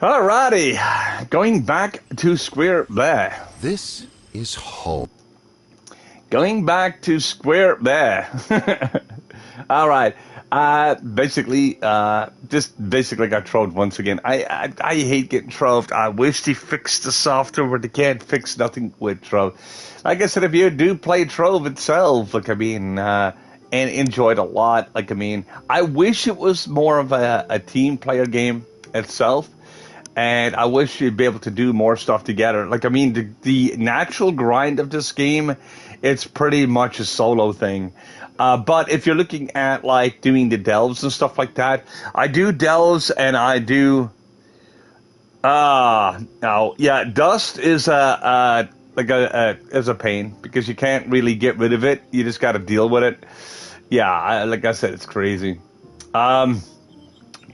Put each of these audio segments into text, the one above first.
Alrighty, going back to square there. This is home. Going back to square there. All right. Just basically got trolled once again. I hate getting trolled. I wish they fixed the software, but they can't fix nothing with trove. Like I said, if you do play trove itself, and enjoy it a lot. I wish it was more of a team player game itself. And I wish you'd be able to do more stuff together. The natural grind of this game, it's pretty much a solo thing. But if you're looking at like doing the delves and stuff like that, I do delves and I do. No, yeah, dust is is a pain because you can't really get rid of it. You just got to deal with it. Yeah, like I said, it's crazy.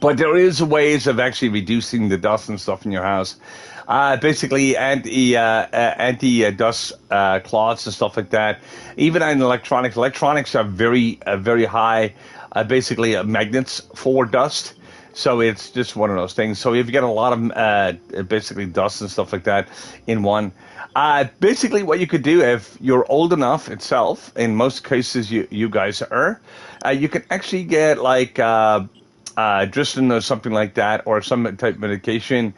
But there is ways of actually reducing the dust and stuff in your house. Basically, anti dust cloths and stuff like that. Even in electronics, electronics are very high, magnets for dust. So it's just one of those things. So if you get a lot of basically dust and stuff like that in one, basically what you could do if you're old enough itself, in most cases you guys are, you can actually get like Dristan or something like that, or some type of medication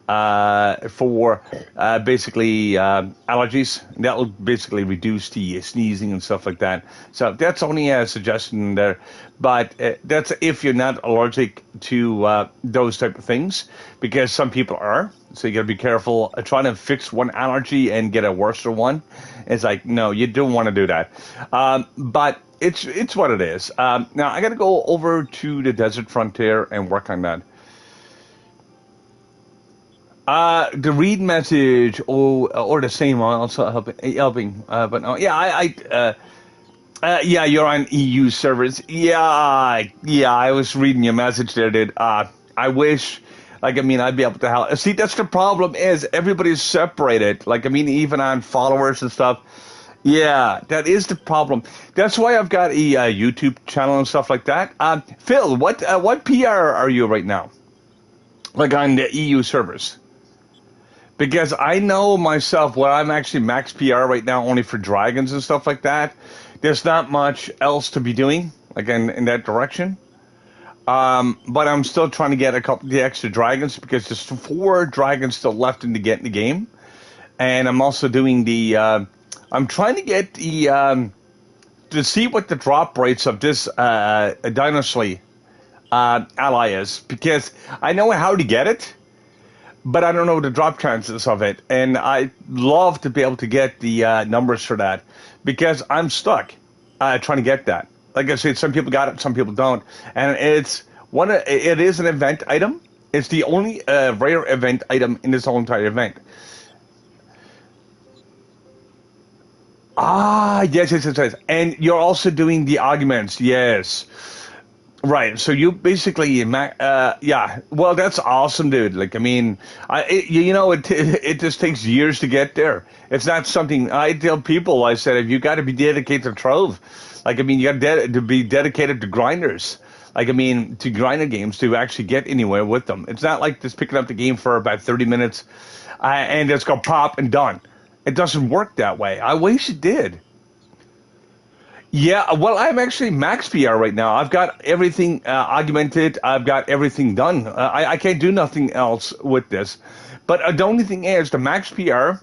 for allergies. That will basically reduce the sneezing and stuff like that. So that's only a suggestion there, but that's if you're not allergic to those type of things, because some people are. So you got to be careful. Trying to fix one allergy and get a worse one, it's like, no, you don't want to do that. But it's what it is. Now I got to go over to the desert frontier and work on that. The read message or the same also helping. But no, yeah, yeah, you're on EU servers. Yeah, I was reading your message there, dude. I wish, I'd be able to help. See, that's the problem is everybody's separated. Even on followers and stuff. Yeah, that is the problem. That's why I've got a YouTube channel and stuff like that. Phil, what PR are you right now? Like on the EU servers? Because I know myself, I'm actually max PR right now only for dragons and stuff like that. There's not much else to be doing, in that direction. But I'm still trying to get a couple of the extra dragons because there's 4 dragons still left in the game. And I'm also doing I'm trying to get to see what the drop rates of this dynasty ally is, because I know how to get it, but I don't know the drop chances of it, and I love to be able to get the numbers for that, because I'm stuck trying to get that. Like I said, some people got it, some people don't, and it is an event item. It's the only rare event item in this whole entire event. Yes. And you're also doing the arguments, yes. Right, so you basically, yeah. Well, that's awesome, dude. It just takes years to get there. It's not something I tell people. I said, if you got to be dedicated to trove, you got to be dedicated to grinders. To grinder games to actually get anywhere with them. It's not like just picking up the game for about 30 minutes and just go pop and done. It doesn't work that way. I wish it did. Yeah, well, I'm actually max PR right now. I've got everything augmented. I've got everything done. I can't do nothing else with this. But the only thing is, the max PR,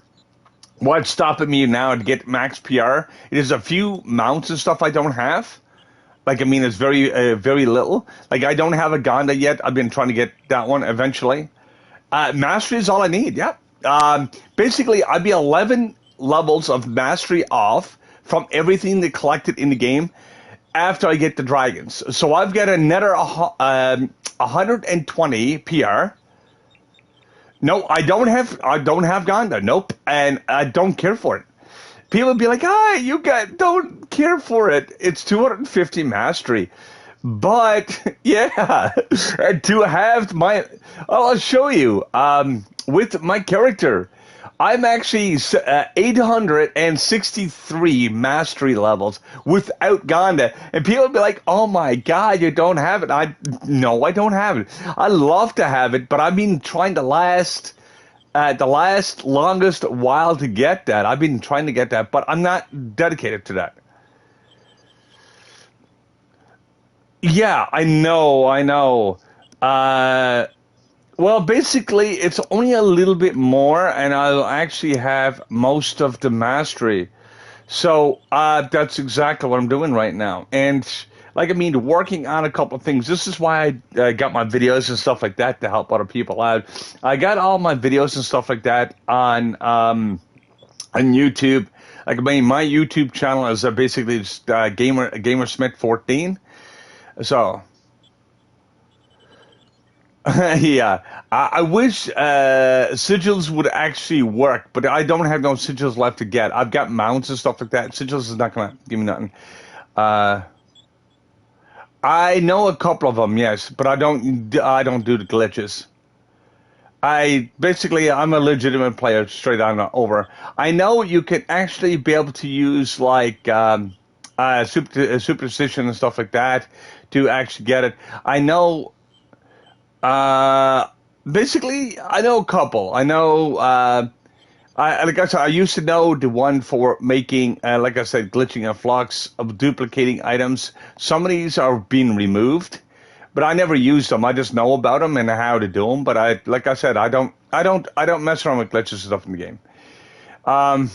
what's stopping me now to get max PR, it is a few mounts and stuff I don't have. It's very little. I don't have a Gonda yet. I've been trying to get that one eventually. Mastery is all I need, yeah. Basically, I'd be 11 levels of mastery off from everything that collected in the game after I get the dragons. So I've got another 120 PR. No, I don't have Gonda. Nope, and I don't care for it. People would be like, don't care for it. It's 250 mastery. But yeah, to have I'll show you. With my character, I'm actually 863 mastery levels without Gonda. And people be like, oh my God, you don't have it. No, I don't have it. I love to have it, but I've been trying to last the last longest while to get that. I've been trying to get that, but I'm not dedicated to that. Yeah, I know, I know. Uh, well, basically, it's only a little bit more, and I'll actually have most of the mastery. So that's exactly what I'm doing right now. And like I mean, working on a couple of things. This is why I got my videos and stuff like that to help other people out. I got all my videos and stuff like that on YouTube. Like I mean, my YouTube channel is basically just Gamersmith 14. So yeah, I wish sigils would actually work, but I don't have no sigils left to get. I've got mounts and stuff like that. Sigils is not gonna give me nothing. Uh, I know a couple of them, yes, but I don't. I don't do the glitches. I'm a legitimate player, straight on over. I know you can actually be able to use like superstition and stuff like that to actually get it. I know. Uh, Basically, I know a couple. I know. Like I said, I used to know the one for making, like I said, glitching and flux of duplicating items. Some of these are being removed, but I never used them. I just know about them and how to do them. But like I said, I don't mess around with glitches and stuff in the game. Um,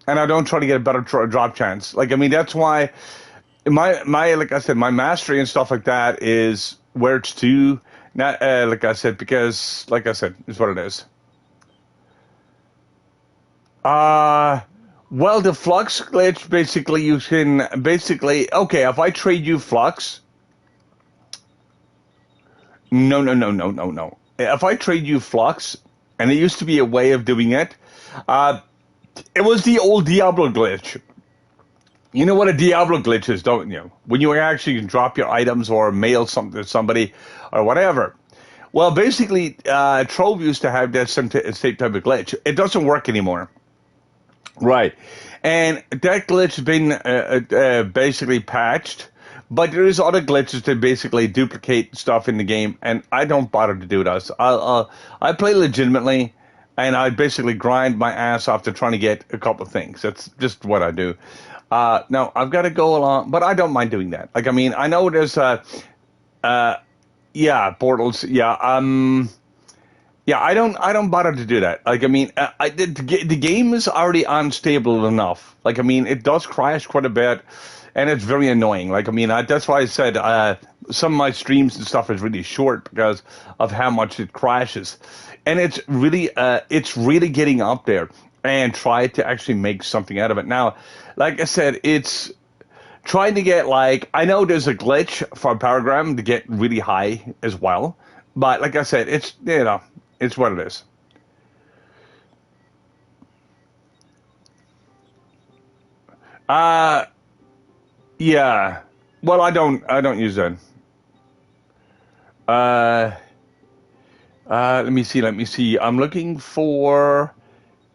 and I don't try to get a better drop chance. Like I mean, that's why like I said, my mastery and stuff like that is where it's to. Not like I said, because like I said, is what it is. Uh, well, the flux glitch basically you can basically okay. If I trade you flux, no. If I trade you flux, and it used to be a way of doing it, uh, it was the old Diablo glitch. You know what a Diablo glitch is, don't you? When you actually can drop your items or mail something to somebody or whatever. Well, basically, Trove used to have that same type of glitch. It doesn't work anymore. Right. And that glitch has been basically patched, but there is other glitches that basically duplicate stuff in the game, and I don't bother to do those. I play legitimately, and I basically grind my ass off to trying to get a couple of things. That's just what I do. Now, I've got to go along, but I don't mind doing that. Like, I mean, I know there's, uh, yeah, portals, yeah, yeah, I don't bother to do that. Like, I mean, the game is already unstable enough. Like, I mean, it does crash quite a bit, and it's very annoying. Like, I mean, that's why I said some of my streams and stuff is really short because of how much it crashes, and it's really getting up there. And try to actually make something out of it. Now, like I said, it's trying to get like I know there's a glitch for Paragram to get really high as well, but like I said, it's it's what it is. Uh yeah. Well, I don't use that. Uh let me see. I'm looking for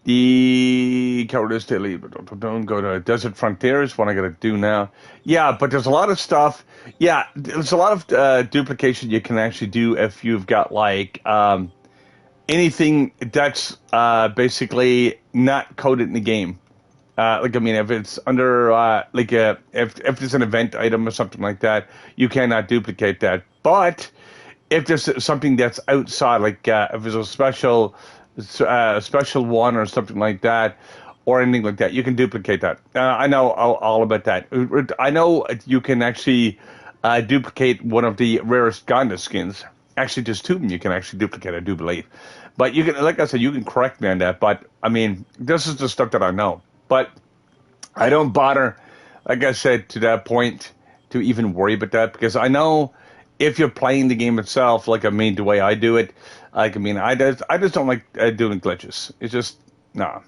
the Cowardice Daily, but don't go to Desert Frontiers. What I got to do now? Yeah, but there's a lot of stuff. Yeah, there's a lot of duplication you can actually do if you've got like anything that's basically not coded in the game. Like I mean, if it's under if there's an event item or something like that, you cannot duplicate that. But if there's something that's outside, like if there's a special one or something like that, or anything like that, you can duplicate that. I know all about that. I know you can actually duplicate one of the rarest Gonda skins. Actually, just two of them you can actually duplicate, I do believe. But you can, like I said, you can correct me on that. But I mean, this is the stuff that I know. But I don't bother, like I said, to that point to even worry about that because I know if you're playing the game itself, like I mean, the way I do it, like I mean, I just don't like doing glitches. It's just no.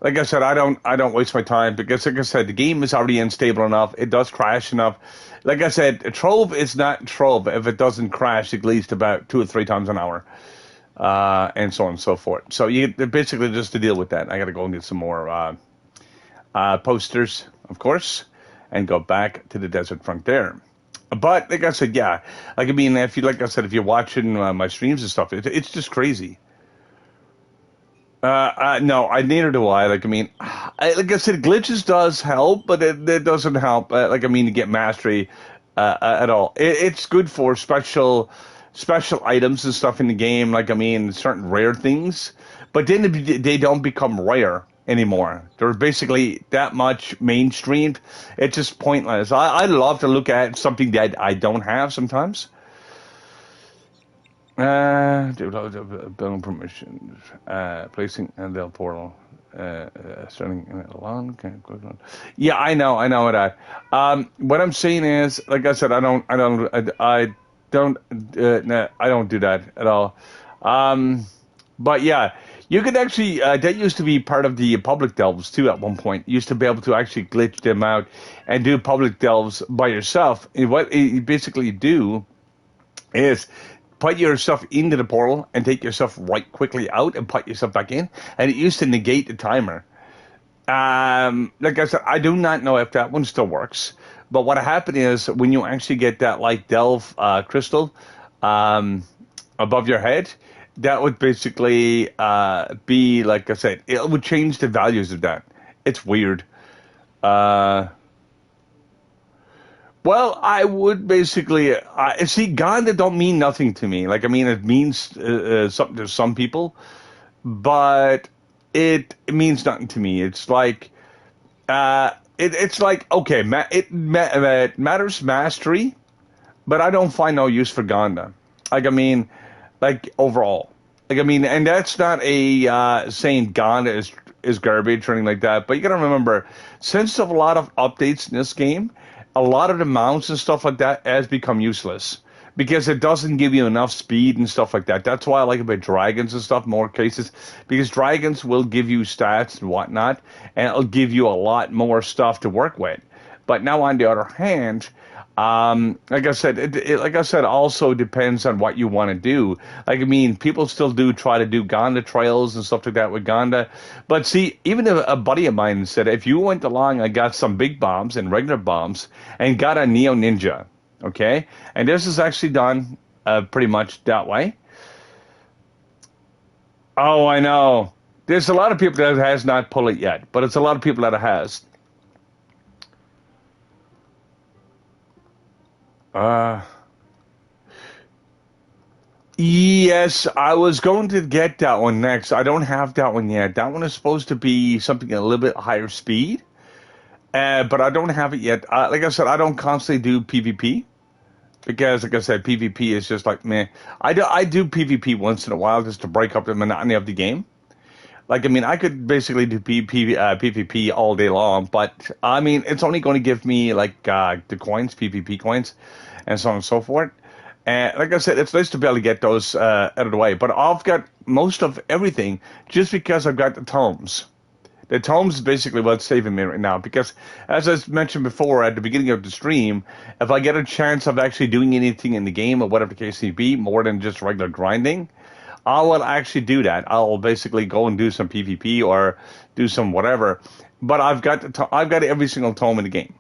Like I said, I don't waste my time because, like I said, the game is already unstable enough. It does crash enough. Like I said, Trove is not Trove if it doesn't crash at least about 2 or 3 times an hour. and so on and so forth. So you basically just to deal with that, I got to go and get some more posters, of course, and go back to the desert front there. But like I said, yeah, like I mean, if you like I said, if you're watching my streams and stuff, it's just crazy. No, I neither do I. Like I mean, like I said, glitches does help, but it doesn't help. Like I mean, to get mastery at all. It's good for special items and stuff in the game. Like I mean, certain rare things, but then they don't become rare anymore. They're basically that much mainstreamed. It's just pointless. I love to look at something that I don't have sometimes. Building permissions, placing and the portal, starting alone. Okay, quick one. Yeah, I know that. What I'm saying is, like I said, I don't do that at all. Um, but yeah, you could actually, that used to be part of the public delves too at one point. You used to be able to actually glitch them out and do public delves by yourself. And what you basically do is put yourself into the portal and take yourself right quickly out and put yourself back in. And it used to negate the timer. Like I said, I do not know if that one still works. But what happened is when you actually get that like delve crystal above your head, that would basically be, like I said, it would change the values of that. It's weird. Uh, Well, I would basically see Ganda don't mean nothing to me. Like I mean, it means something to some people, but it means nothing to me. It's like it's like okay, it matters mastery, but I don't find no use for Ganda. Like I mean, like overall, like I mean, and that's not a saying Ganda is garbage or anything like that. But you got to remember, since a lot of updates in this game, a lot of the mounts and stuff like that has become useless because it doesn't give you enough speed and stuff like that. That's why I like about dragons and stuff more cases because dragons will give you stats and whatnot, and it'll give you a lot more stuff to work with. But now on the other hand, like I said, like I said, also depends on what you want to do. Like I mean, people still do try to do Gonda trails and stuff like that with Gonda, but see, even a buddy of mine said if you went along and got some big bombs and regular bombs and got a Neo Ninja, okay, and this is actually done pretty much that way. Oh, I know. There's a lot of people that has not pulled it yet, but it's a lot of people that it has. Uh, Yes, I was going to get that one next. I don't have that one yet. That one is supposed to be something a little bit higher speed, but I don't have it yet. Like I said, I don't constantly do PvP because, like I said, PvP is just like meh. I do PvP once in a while just to break up the monotony of the game. Like I mean, I could basically do PvP all day long, but I mean, it's only going to give me like the coins, PvP coins, and so on and so forth. And like I said, it's nice to be able to get those out of the way. But I've got most of everything just because I've got the tomes. The tomes is basically what's saving me right now. Because as I mentioned before at the beginning of the stream, if I get a chance of actually doing anything in the game or whatever the case may be, more than just regular grinding, I will actually do that. I'll basically go and do some PvP or do some whatever. But I've got every single tome in the game.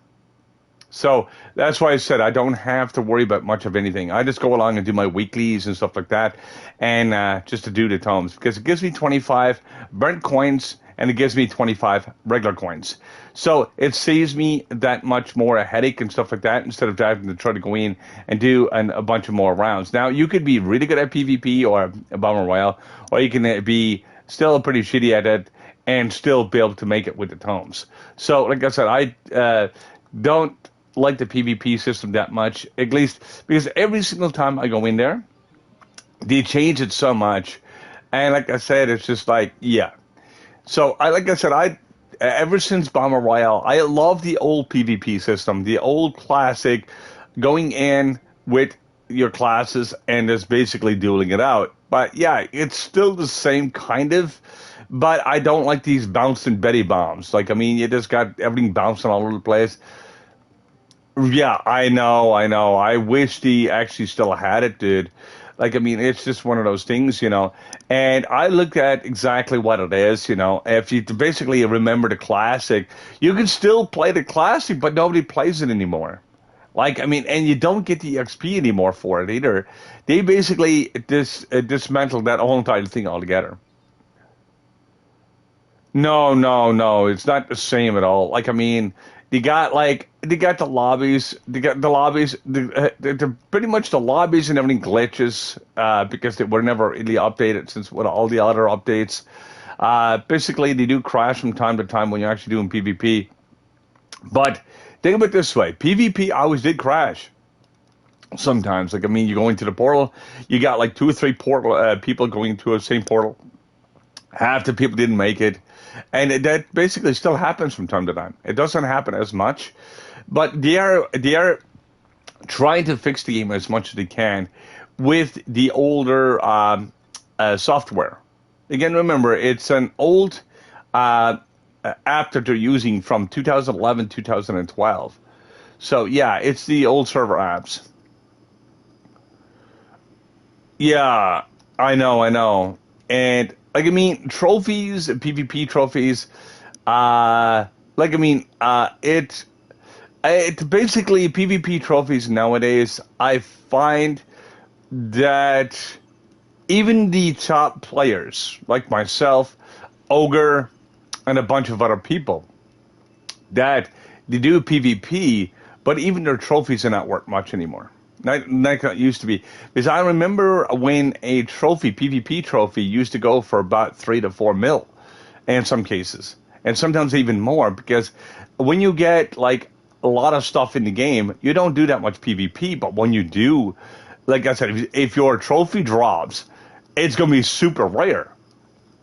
So that's why I said I don't have to worry about much of anything. I just go along and do my weeklies and stuff like that, and just to do the tomes because it gives me 25 burnt coins and it gives me 25 regular coins. So it saves me that much more a headache and stuff like that instead of having to try to go in and do a bunch of more rounds. Now you could be really good at PvP or a Battle Royale, or you can be still pretty shitty at it and still be able to make it with the tomes. So like I said, I don't like the PvP system that much, at least because every single time I go in there, they change it so much, and like I said, it's just like yeah. So like I said, I ever since Bomber Royale, I love the old PvP system, the old classic, going in with your classes and just basically dueling it out. But yeah, it's still the same kind of. But I don't like these bouncing Betty bombs. Like I mean, you just got everything bouncing all over the place. Yeah, I know. I wish he actually still had it, dude. Like, I mean, it's just one of those things, you know. And I looked at exactly what it is, you know. If you basically remember the classic, you can still play the classic, but nobody plays it anymore. Like, I mean, and you don't get the XP anymore for it either. They basically dismantled that whole entire thing altogether. No, no, no. It's not the same at all. Like, I mean, they got the lobbies, pretty much the lobbies and everything glitches because they were never really updated since with all the other updates. Basically, they do crash from time to time when you're actually doing PvP. But think of it this way: PvP always did crash. Sometimes, like I mean, you go into the portal, you got like two or three portal people going to the same portal. Half the people didn't make it, and that basically still happens from time to time. It doesn't happen as much, but they are trying to fix the game as much as they can with the older software. Again, remember it's an old uh, app that they're using from 2011 2012. So yeah, it's the old server apps. Yeah, I know. And like I mean, trophies, PvP trophies. Like I mean, it basically PvP trophies nowadays. I find that even the top players, like myself, Ogre, and a bunch of other people, that they do PvP, but even their trophies are not worth much anymore. Like it used to be. Because I remember when a trophy, PvP trophy, used to go for about 3 to 4 mil in some cases. And sometimes even more, because when you get like a lot of stuff in the game, you don't do that much PvP, but when you do, like I said, if your trophy drops, it's gonna be super rare.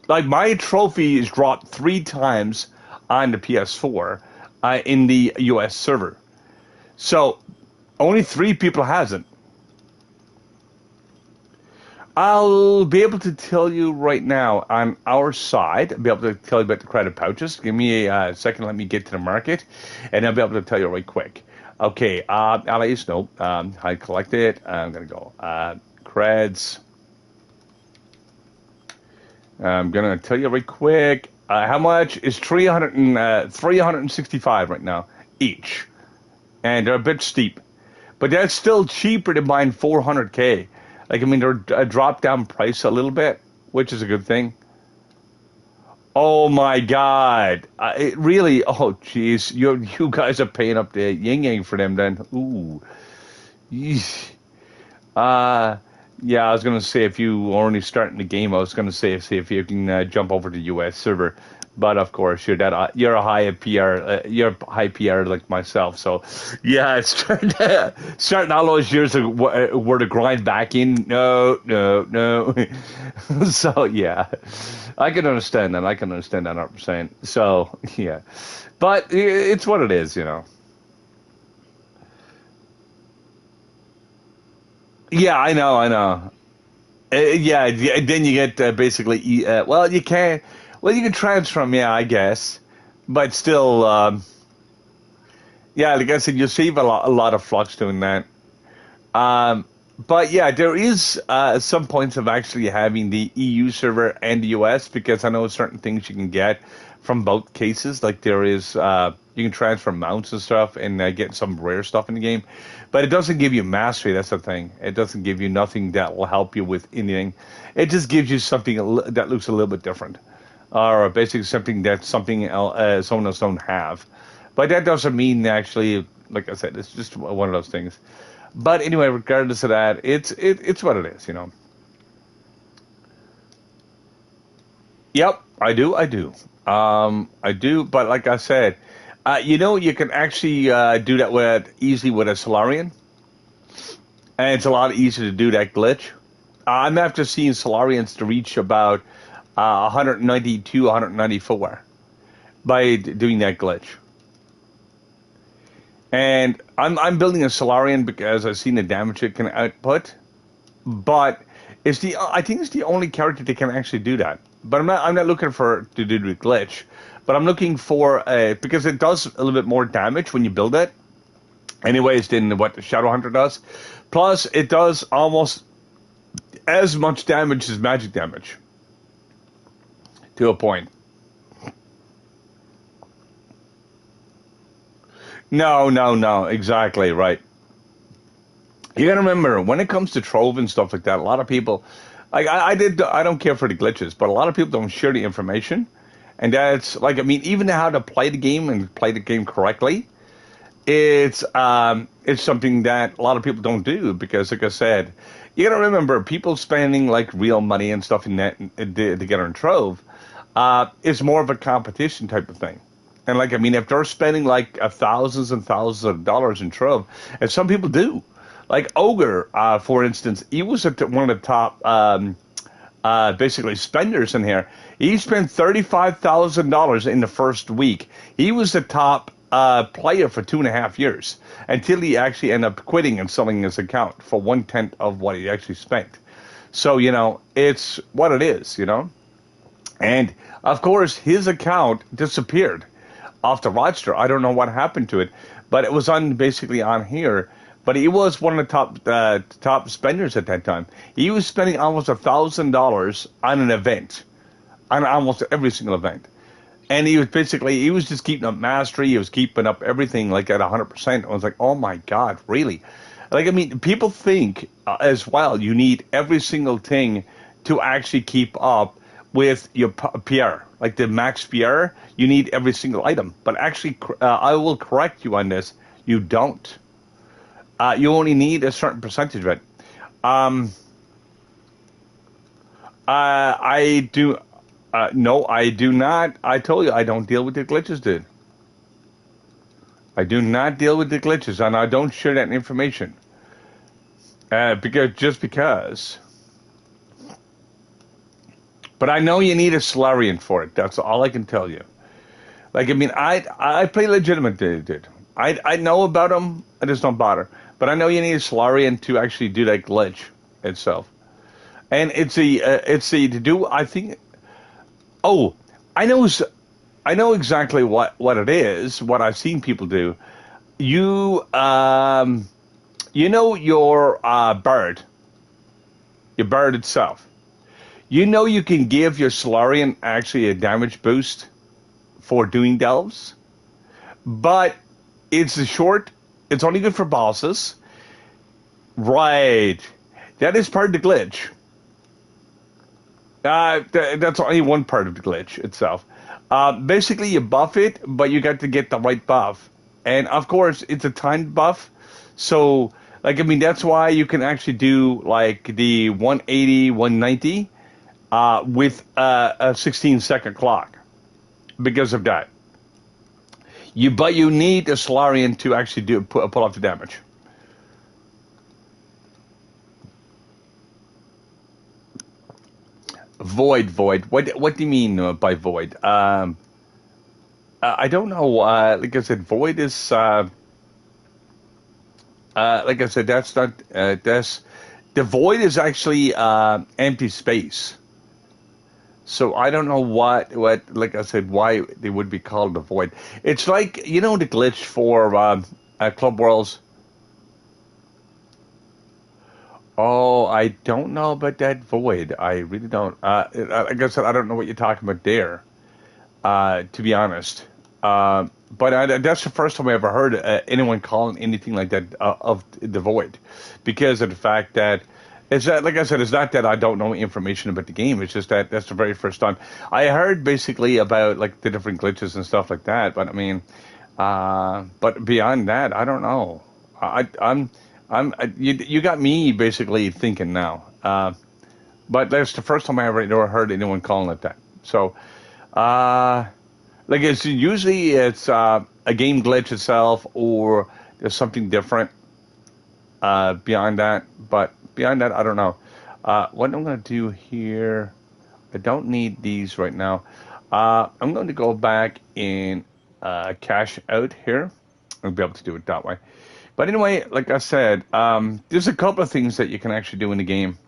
Like my trophy is dropped 3 times on the PS4 in the US server. So only 3 people hasn't. I'll be able to tell you right now on our side. I'll be able to tell you about the credit pouches. Give me a second. Let me get to the market, and I'll be able to tell you right quick. Okay, allies, nope. I collected. I'm gonna go creds. I'm gonna tell you right quick. How much is 365 right now each, and they're a bit steep. But that's still cheaper than buying 400K. Like, I mean, they're a drop down price a little bit, which is a good thing. Oh my God. It really, oh jeez. You guys are paying up the yin yang for them then. Ooh. Yeesh. Uh, yeah, I was going to say if you were only starting the game, I was going to say see if you can jump over to US server. But of course, you're a high PR, you're high PR like myself. So yeah, it's starting all those years of were to grind back in. No, no, no. So yeah, I can understand that. I can understand that 100%. So yeah, but it's what it is, you know. Yeah, I know, I know. Yeah, then you get basically, well, you can, well, you can transfer them, yeah, I guess, but still, yeah, like I said, you save a lot of flux doing that. Um, but yeah, there is some points of actually having the EU server and the US because I know certain things you can get from both cases. Like there is, you can transfer mounts and stuff and get some rare stuff in the game, but it doesn't give you mastery. That's the thing. It doesn't give you nothing that will help you with anything. It just gives you something that looks a little bit different, or basically something that someone else don't have. But that doesn't mean actually, like I said, it's just one of those things. But anyway, regardless of that, it's what it is, you know. Yep, I do. But like I said, you know, you can actually do that with easily with a Solarian, and it's a lot easier to do that glitch. I'm after seeing Solarians to reach about 192, 194 by doing that glitch. And I'm building a Solarian because I've seen the damage it can output, but it's the I think it's the only character that can actually do that. But I'm not looking for to do the glitch, but I'm looking for because it does a little bit more damage when you build it, anyways, than what the Shadow Hunter does. Plus, it does almost as much damage as magic damage to a point. No, exactly right. You gotta remember when it comes to trove and stuff like that. A lot of people, like I don't care for the glitches, but a lot of people don't share the information, and that's like I mean, even how to play the game and play the game correctly. It's something that a lot of people don't do because, like I said, you got to remember people spending like real money and stuff in that to get on Trove. Is more of a competition type of thing. And like I mean, if they're spending like thousands and thousands of dollars in Trove, and some people do, like Ogre, for instance, he was at one of the top basically spenders in here. He spent $35,000 in the first week. He was the top player for 2.5 years until he actually ended up quitting and selling his account for 1/10 of what he actually spent. So, it's what it is, And of course, his account disappeared off the roster. I don't know what happened to it, but it was basically on here. But he was one of the top spenders at that time. He was spending almost $1,000 on an event, on almost every single event. And he was just keeping up mastery. He was keeping up everything like at 100%. I was like, oh my God, really? Like, I mean, people think as well, you need every single thing to actually keep up with your PR. Like the max PR, you need every single item. But actually, I will correct you on this. You don't. You only need a certain percentage of it. I do. No, I do not. I told you I don't deal with the glitches, dude. I do not deal with the glitches, and I don't share that information. Because. But I know you need a Solarian for it. That's all I can tell you. Like, I mean, I play legitimate, dude. I know about them. I just don't bother. But I know you need a Solarian to actually do that glitch itself. And it's to do. I think. Oh, I know exactly what it is. What I've seen people do. You your bird itself. You can give your Solarian actually a damage boost for doing delves, but it's it's only good for bosses. Right. That is part of the glitch. That's only one part of the glitch itself. Basically, you buff it, but you got to get the right buff. And, of course, it's a timed buff. So, like, I mean, that's why you can actually do, like, the 180, 190 with a 16-second clock because of that. But you need a Solarian to actually pull off the damage. Void. What do you mean by void? I don't know. Like I said, void is like I said. That's not. That's the void is actually empty space. So I don't know what like I said, why they would be called the void. It's like the glitch for Club Worlds. Oh, I don't know about that void. I really don't. Like I said, I don't know what you're talking about there. To be honest, but that's the first time I ever heard anyone calling anything like that of the void, because of the fact that. It's that, like I said, it's not that I don't know information about the game. It's just that that's the very first time I heard basically about like the different glitches and stuff like that. But I mean, but beyond that, I don't know. You got me basically thinking now. But that's the first time I ever heard anyone calling it that. So, like it's a game glitch itself, or there's something different beyond that. But beyond that, I don't know. What I'm going to do here, I don't need these right now. I'm going to go back and cash out here. I'll be able to do it that way. But anyway, like I said, there's a couple of things that you can actually do in the game.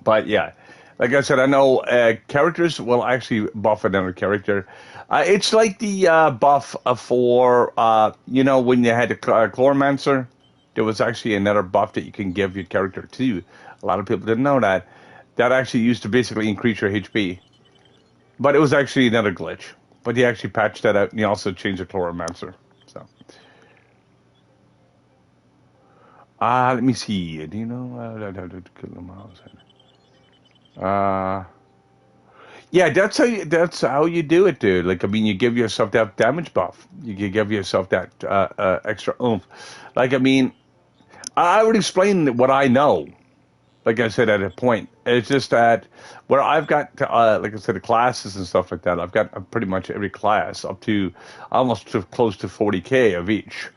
But yeah, like I said, I know characters will actually buff another character. It's like the buff for, when you had the Chloromancer. There was actually another buff that you can give your character too, A lot of people didn't know that. That actually used to basically increase your HP. But it was actually another glitch. But he actually patched that out, and he also changed the Chloromancer. So, let me see. Do you know? Uh, yeah, that's how you do it, dude. Like, I mean, you give yourself that damage buff. You can give yourself that extra oomph. Like, I mean, I would explain what I know. Like I said at a point, it's just that where I've got, like I said, the classes and stuff like that. I've got pretty much every class up to almost to close to 40K of each.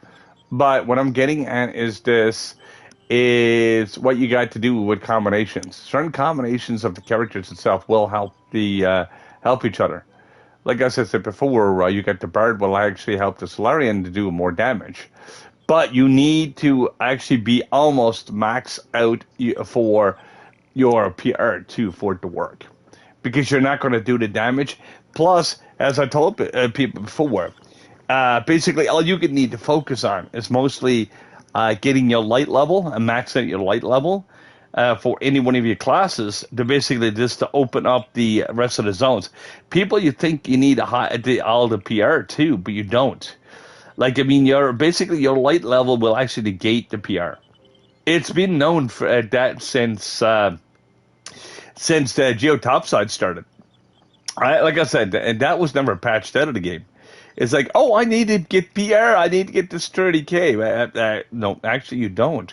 But what I'm getting at is this is what you got to do with combinations. Certain combinations of the characters itself will help each other. Like as I said before, you got the Bard will actually help the Solarian to do more damage. But you need to actually be almost max out for your PR too for it to work, because you're not going to do the damage. Plus, as I told people before, basically all you can need to focus on is mostly getting your light level and maxing out your light level for any one of your classes to basically just to open up the rest of the zones. People, you think you need all the PR too, but you don't. Like, I mean, your light level will actually negate the PR. It's been known for that since the Geo Topside started. Like I said, and that was never patched out of the game. It's like, oh, I need to get PR. I need to get this 30K. No, actually, you don't.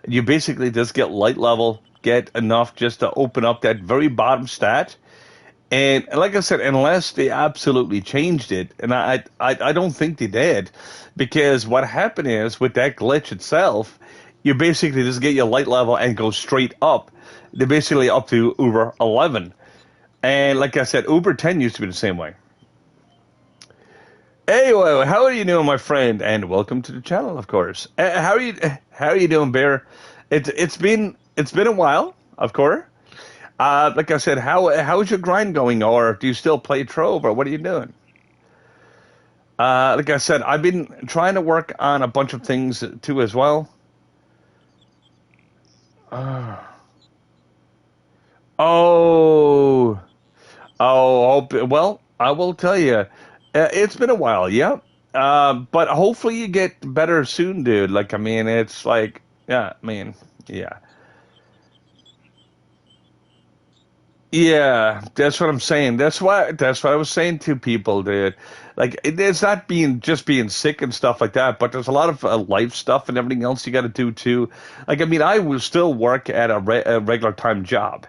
You basically just get light level, get enough just to open up that very bottom stat. And like I said, unless they absolutely changed it, and I don't think they did, because what happened is with that glitch itself, you basically just get your light level and go straight up. They're basically up to Uber 11. And like I said, Uber 10 used to be the same way. Anyway, how are you doing, my friend? And welcome to the channel, of course. How are you doing, Bear? It's been a while, of course. Like I said, how's your grind going, or do you still play Trove, or what are you doing? Like I said, I've been trying to work on a bunch of things too as well. Uh, oh, well, I will tell you, it's been a while, yeah. But hopefully you get better soon, dude. Like, I mean, it's like, yeah, I mean, yeah. Yeah, that's what I'm saying. That's what I was saying to people, dude. Like it's not being sick and stuff like that, but there's a lot of life stuff and everything else you got to do too. Like I mean, I will still work at a regular time job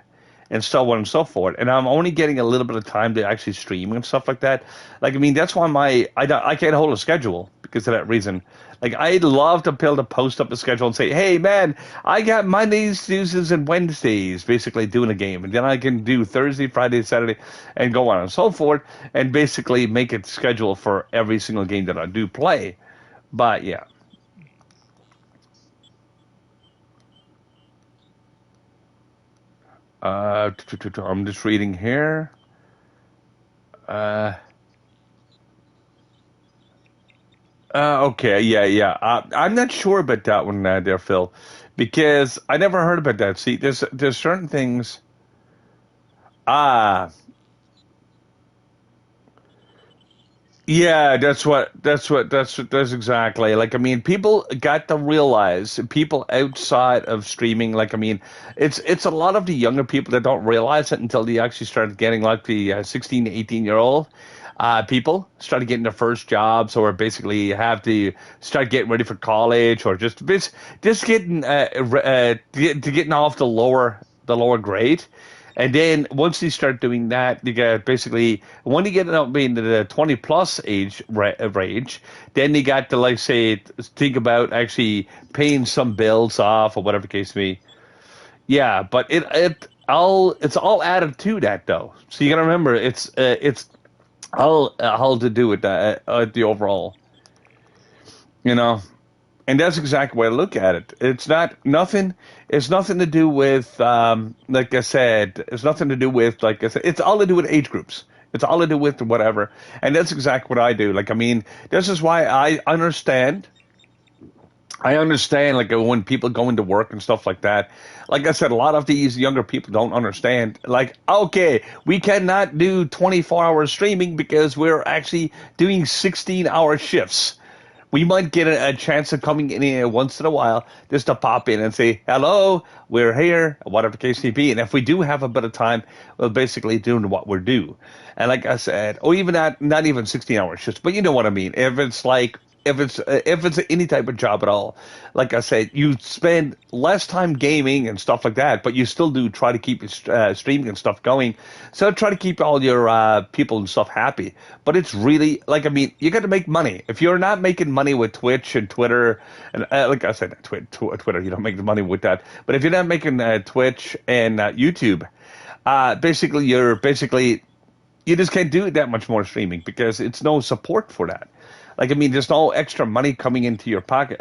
and so on and so forth, and I'm only getting a little bit of time to actually stream and stuff like that. Like I mean, that's why I can't hold a schedule because of that reason. Like I'd love to be able to post up a schedule and say, "Hey, man, I got Mondays, Tuesdays, and Wednesdays, basically doing a game, and then I can do Thursday, Friday, Saturday, and go on and so forth, and basically make it schedule for every single game that I do play." But yeah, I'm just reading here. Uh, okay, yeah, yeah. I'm not sure about that one, there, Phil, because I never heard about that. See, there's certain things. Ah, yeah, that's exactly. Like, I mean, people got to realize, people outside of streaming, like, I mean, it's a lot of the younger people that don't realize it until they actually started getting like the 16 to 18-year-old people started getting their first jobs, or basically have to start getting ready for college, or just getting getting off the lower grade. And then once you start doing that, you get basically when you get up being the 20 plus range, then you got to like say think about actually paying some bills off or whatever the case may be. Yeah, but it's all added to that though. So you gotta remember it's all to do with the overall, you know. And that's exactly why I look at it. It's not nothing. It's nothing to do with, like I said. It's nothing to do with, like I said. It's all to do with age groups. It's all to do with whatever. And that's exactly what I do. Like I mean, this is why I understand I understand, like when people go into work and stuff like that. Like I said, a lot of these younger people don't understand. Like, okay, we cannot do 24-hour streaming because we're actually doing 16-hour shifts. We might get a chance of coming in here once in a while just to pop in and say, hello, we're here, whatever the case may be. And if we do have a bit of time, we're basically doing what we're due. And like I said, or even not even 16-hour shifts, but you know what I mean. If it's any type of job at all, like I said, you spend less time gaming and stuff like that, but you still do try to keep your streaming and stuff going. So try to keep all your people and stuff happy. But it's really like I mean, you got to make money. If you're not making money with Twitch and Twitter, and like I said, Twitter, you don't make the money with that. But if you're not making Twitch and YouTube, basically you just can't do that much more streaming because it's no support for that. Like I mean, there's no extra money coming into your pocket.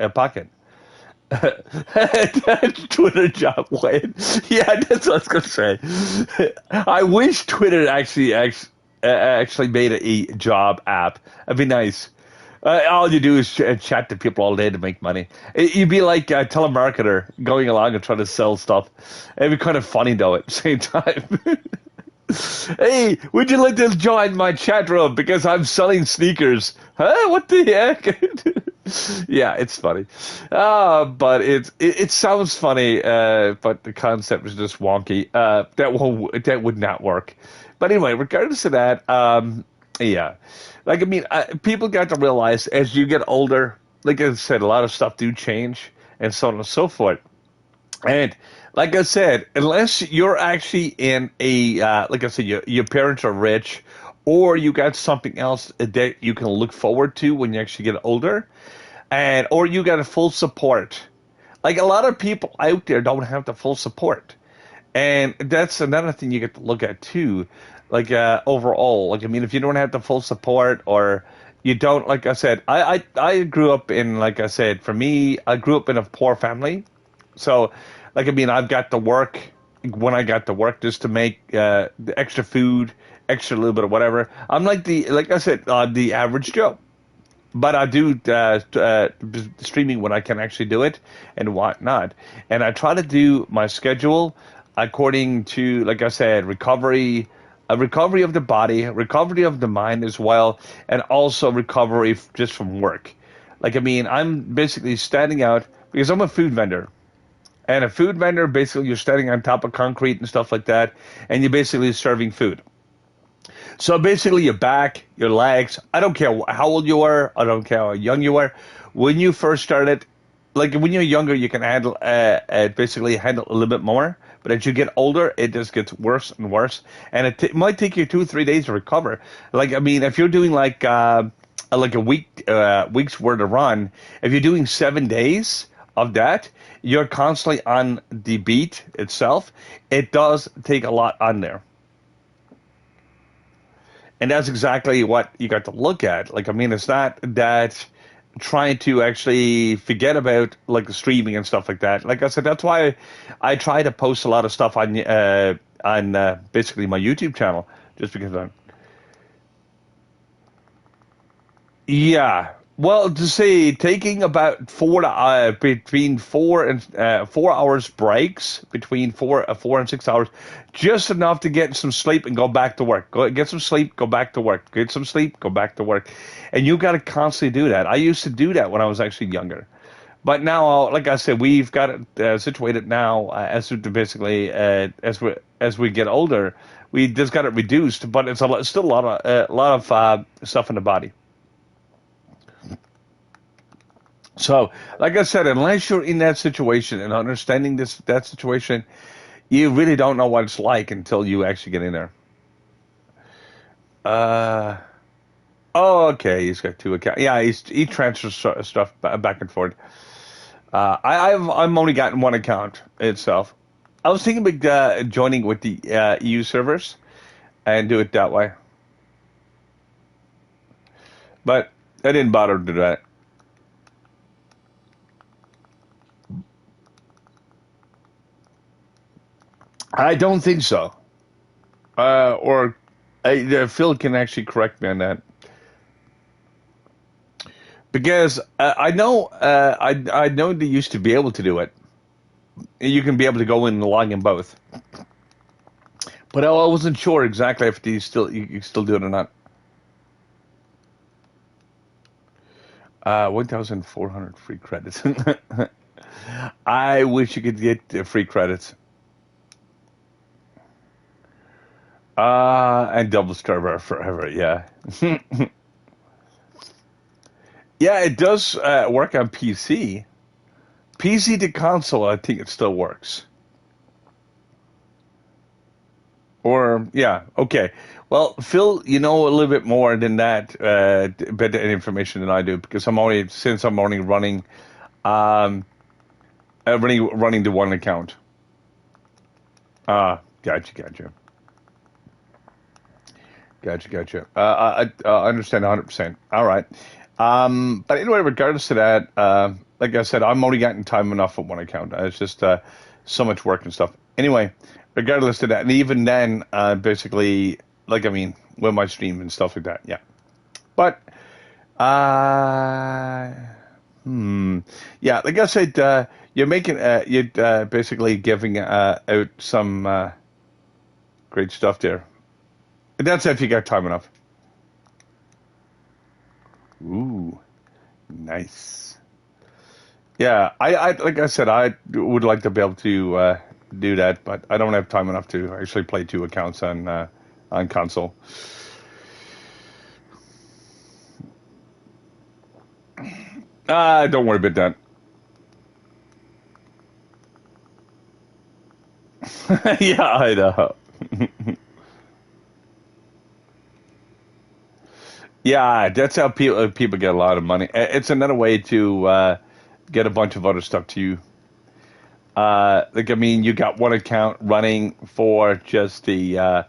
Twitter job win. Yeah, that's what I was gonna say. I wish Twitter actually made a job app. That'd be nice. All you do is chat to people all day to make money. You'd be like a telemarketer going along and trying to sell stuff. It'd be kind of funny though at the same time. Hey, would you like to join my chat room because I'm selling sneakers? Huh? What the heck? Yeah, it's funny. But it sounds funny, but the concept is just wonky. That would not work. But anyway, regardless of that, yeah, like I mean, people got to realize as you get older, like I said, a lot of stuff do change, and so on and so forth. And like I said, unless you're actually in a like I said, your parents are rich, or you got something else that you can look forward to when you actually get older, and or you got a full support. Like a lot of people out there don't have the full support, and that's another thing you get to look at too. Like overall, like I mean, if you don't have the full support, or you don't, like I said, I grew up in, like I said, for me, I grew up in a poor family. So, like I mean, I've got to work when I got to work just to make the extra food, extra little bit of whatever. I'm like I said, the average Joe, but I do streaming when I can actually do it and whatnot. And I try to do my schedule according to, like I said, recovery. A recovery of the body, recovery of the mind as well, and also recovery just from work. Like I mean, I'm basically standing out because I'm a food vendor. And a food vendor, basically, you're standing on top of concrete and stuff like that, and you're basically serving food. So basically, your back, your legs, I don't care how old you are, I don't care how young you are. When you first started, like when you're younger, you can handle basically handle a little bit more. But as you get older, it just gets worse and worse, and it might take you 2 or 3 days to recover. Like I mean, if you're doing like a week's worth of run, if you're doing 7 days of that, you're constantly on the beat itself. It does take a lot on there. And that's exactly what you got to look at. Like, I mean, it's not that trying to actually forget about like the streaming and stuff like that. Like I said, that's why I try to post a lot of stuff on basically my YouTube channel, just because I'm. Yeah. Well, to say taking about between 4 hours breaks between 4 and 6 hours, just enough to get some sleep and go back to work. Get some sleep, go back to work. Get some sleep, go back to work, and you got to constantly do that. I used to do that when I was actually younger, but now, like I said, we've got it situated now as to basically as we get older, we just got it reduced, but it's still a lot of stuff in the body. So, like I said, unless you're in that situation and understanding that situation, you really don't know what it's like until you actually get in there. Uh, oh, okay. He's got two accounts. Yeah, he transfers stuff back and forth. I'm only gotten one account itself. I was thinking about joining with the EU servers and do it that way, but I didn't bother to do that. I don't think so. Or Phil can actually correct me on that Because I know they used to be able to do it. You can be able to go in and log in both. But I wasn't sure exactly if you still do it or not. 1,400 free credits. I wish you could get free credits. And double server forever, yeah. Yeah, it does work on PC. PC to console, I think it still works. Or, yeah, okay. Well, Phil, you know a little bit more than that, better information than I do, because since I'm only um, running the one account. Gotcha. I understand 100%. All right. But anyway, regardless of that, like I said, I'm only getting time enough on one account. It's just so much work and stuff. Anyway, regardless of that, and even then, basically, like I mean, with my stream and stuff like that, yeah. But, uh, yeah, like I said, you're basically giving out some great stuff there. And that's if you got time enough. Ooh, nice. Yeah, I like I said, I would like to be able to do that, but I don't have time enough to actually play two accounts on console. Don't worry about that. Yeah, I know. Yeah, that's how people get a lot of money. It's another way to get a bunch of other stuff to you. Like I mean, you got one account running for just the.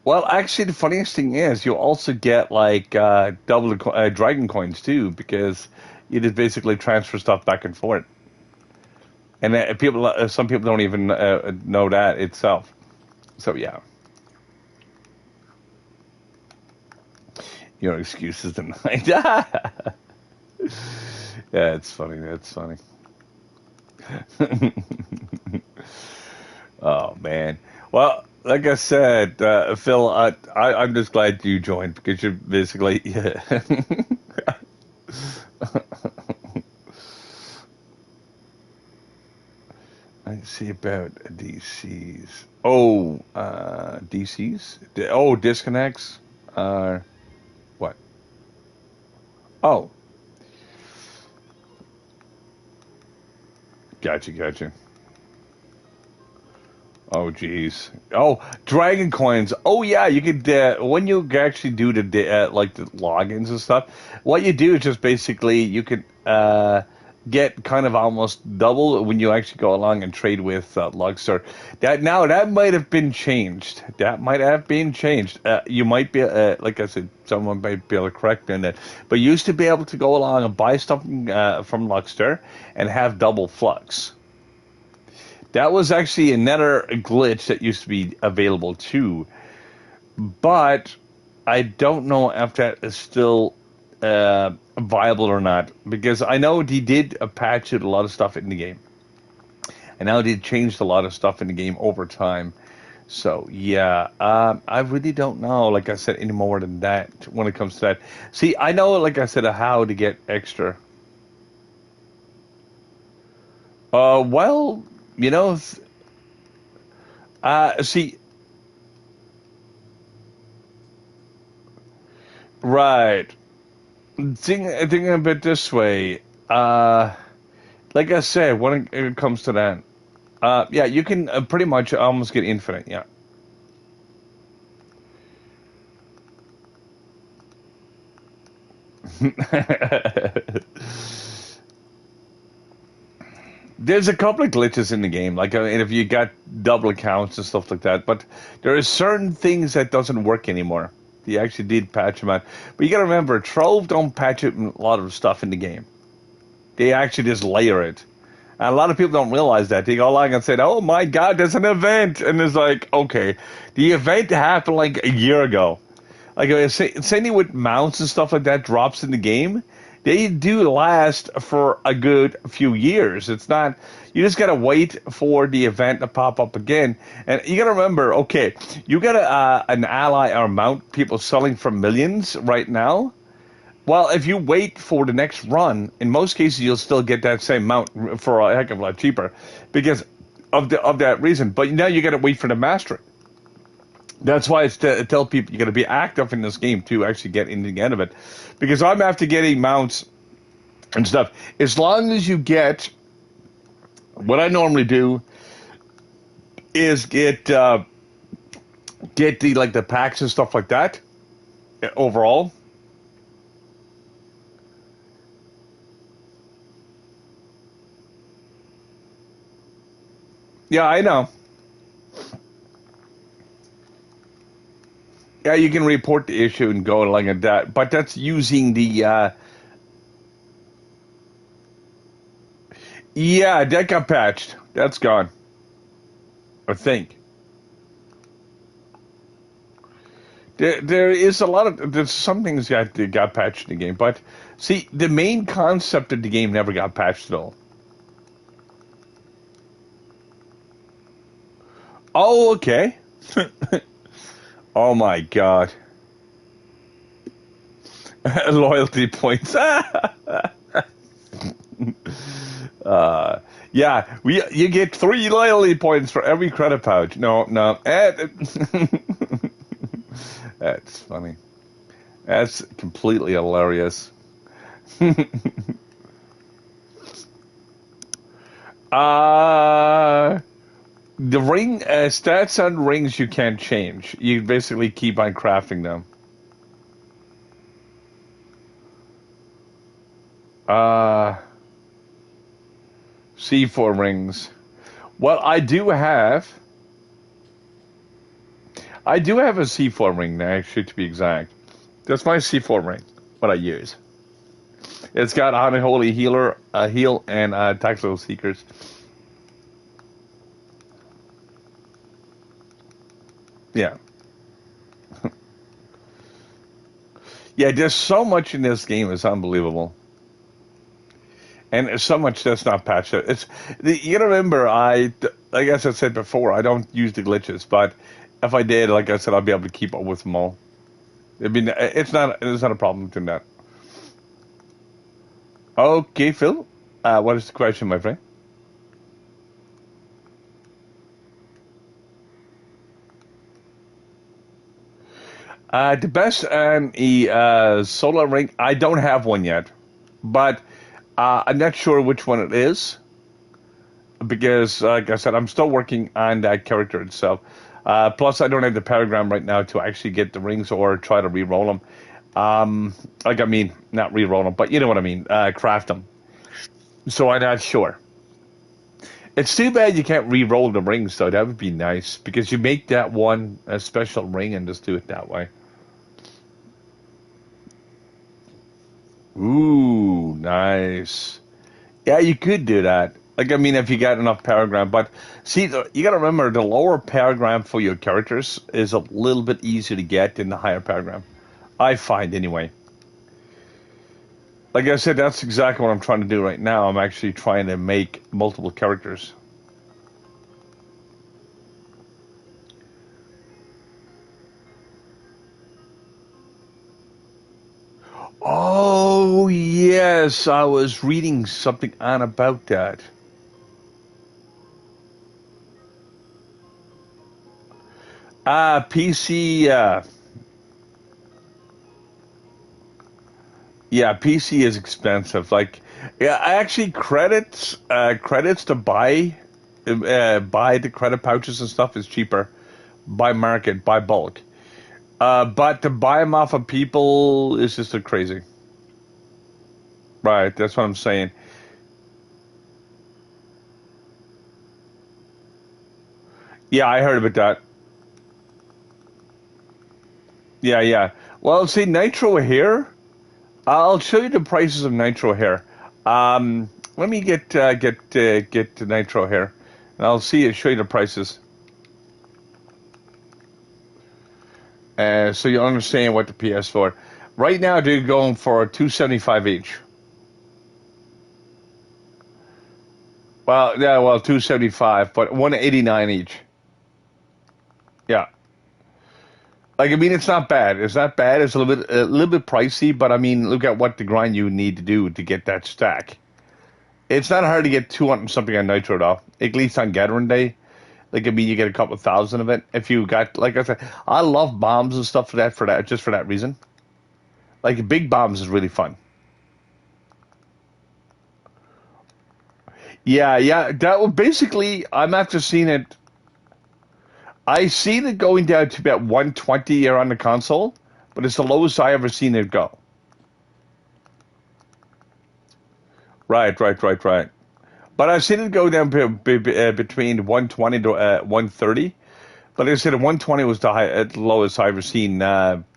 Well, actually, the funniest thing is you also get like double dragon coins too, because you just basically transfer stuff back and forth. And some people don't even know that itself. So yeah, your excuses tonight. Yeah, it's funny. That's funny. Oh man. Well, like I said, Phil, I'm just glad you joined because you're basically. Yeah. I see about DCs. Oh, DCs. Oh, disconnects. What? Oh, gotcha. Oh, geez. Oh, Dragon coins. Oh, yeah. You could when you actually do like the logins and stuff. What you do is just basically you could get kind of almost double when you actually go along and trade with Logster. That might have been changed. That might have been changed. You might be like I said, someone might be able to correct me on that. But you used to be able to go along and buy something from Logster and have double flux. That was actually another glitch that used to be available too, but I don't know if that is still viable or not because I know they did patch a lot of stuff in the game, and now they changed a lot of stuff in the game over time. So yeah, I really don't know. Like I said, any more than that when it comes to that. See, I know, like I said, how to get extra. Well, you know, see, right. Thinking a bit this way. Like I said, when it comes to that, yeah, you can pretty much almost get infinite. Yeah. There's a couple of glitches in the game, like and if you got double accounts and stuff like that. But there are certain things that doesn't work anymore. They actually did patch them out, but you got to remember, Trove don't patch it a lot of stuff in the game. They actually just layer it. And a lot of people don't realize that. They go along and say, "Oh my God, there's an event," and it's like, okay, the event happened like a year ago. Like same thing with mounts and stuff like that drops in the game. they do last for a good few years. It's not, you just got to wait for the event to pop up again. And you got to remember, okay, you got an ally or mount people selling for millions right now. Well, if you wait for the next run, in most cases you'll still get that same mount for a heck of a lot cheaper because of that reason. But now you got to wait for the mastery. That's why it's to tell people you got to be active in this game to actually get into the end of it. Because I'm after getting mounts and stuff. As long as you get, what I normally do is get the like the packs and stuff like that. Overall, yeah, I know. Yeah, you can report the issue and go like that, but that's using the yeah, that got patched. That's gone, I think. There is a lot of there's some things that got patched in the game, but see, the main concept of the game never got patched at all. Oh, okay. Oh my god, loyalty points. Yeah, we you get 3 loyalty points for every credit pouch. No, no, that's funny. That's completely hilarious. uh the ring stats on rings you can't change. You basically keep on crafting them. Uh C4 rings. Well, I do have a C4 ring actually to be exact. That's my C4 ring. What I use. It's got unholy healer, heal, and tactical seekers. Yeah, yeah. There's so much in this game. It's unbelievable, and there's so much that's not patched. You gotta remember. I guess I said before. I don't use the glitches, but if I did, like I said, I'd be able to keep up with them all. I mean, it's not a problem doing that. Okay, Phil. What is the question, my friend? The best solar ring. I don't have one yet, but I'm not sure which one it is because, like I said, I'm still working on that character itself. Plus, I don't have the paragram right now to actually get the rings or try to re-roll them. Like I mean, not re-roll them, but you know what I mean, craft them. So I'm not sure. It's too bad you can't re-roll the rings, though. That would be nice because you make that one a special ring and just do it that way. Ooh, nice. Yeah, you could do that. Like, I mean, if you got enough paragraph, but see, you got to remember the lower paragraph for your characters is a little bit easier to get than the higher paragraph. I find anyway. Like I said, that's exactly what I'm trying to do right now. I'm actually trying to make multiple characters. Oh, yes, I was reading something on about that. PC, yeah, PC is expensive. Like, yeah, actually, credits to buy the credit pouches and stuff is cheaper by market, by bulk. But to buy them off of people is just crazy. Right, that's what I'm saying. Yeah, I heard about that. Yeah, yeah. Well, see, Nitro here. I'll show you the prices of Nitro here. Let me get to Nitro here, and I'll show you the prices, so you understand what the PS for. Right now, they're going for 275 each. Well, yeah, well, 275, but 189 each. Yeah. Like, I mean, it's not bad. It's not bad. It's a little bit pricey, but I mean, look at what the grind you need to do to get that stack. It's not hard to get 200 and something on nitro though. At least on gathering day. Like, I mean, you get a couple of thousand of it. If you got, like I said, I love bombs and stuff just for that reason. Like, big bombs is really fun. Yeah, yeah. That was basically, I'm after seeing it. I seen it going down to about 120 here on the console, but it's the lowest I ever seen it go. Right, right, right, right. But I've seen it go down between 120 to 130. But like I said 120 was the lowest I ever seen.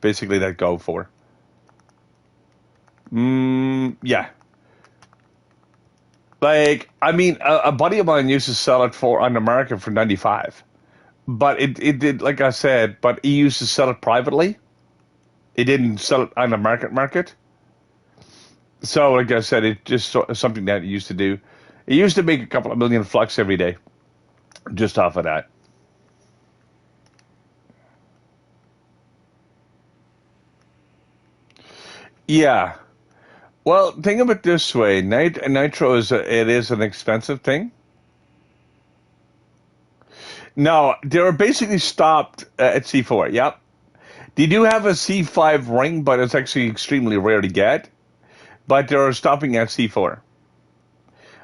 Basically, that go for. Yeah. Like, I mean, a buddy of mine used to sell it for on the market for 95. But it did, like I said, but he used to sell it privately. He didn't sell it on the market. So, like I said, it just something that he used to do. He used to make a couple of million flux every day, just off of that. Yeah. Well, think of it this way: nitro it is an expensive thing. No, they're basically stopped at C4. Yep. They do have a C5 ring, but it's actually extremely rare to get. But they're stopping at C4.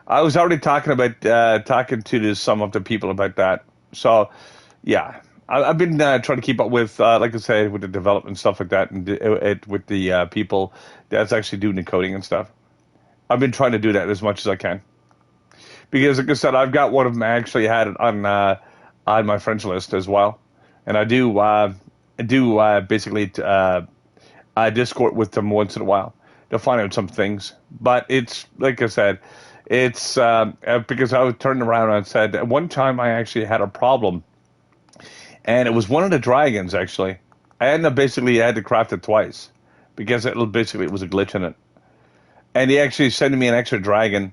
I was already talking to some of the people about that. So, yeah, I've been trying to keep up with, like I said, with the development stuff like that, and with the people that's actually doing the coding and stuff. I've been trying to do that as much as I can because, like I said, I've got one of them. I actually had it on my friends list as well, and I do basically Discord with them once in a while to find out some things. But it's like I said, it's because I was turning around and said at one time I actually had a problem, and it was one of the dragons actually. I ended up basically had to craft it twice because it was a glitch in it, and he actually sent me an extra dragon.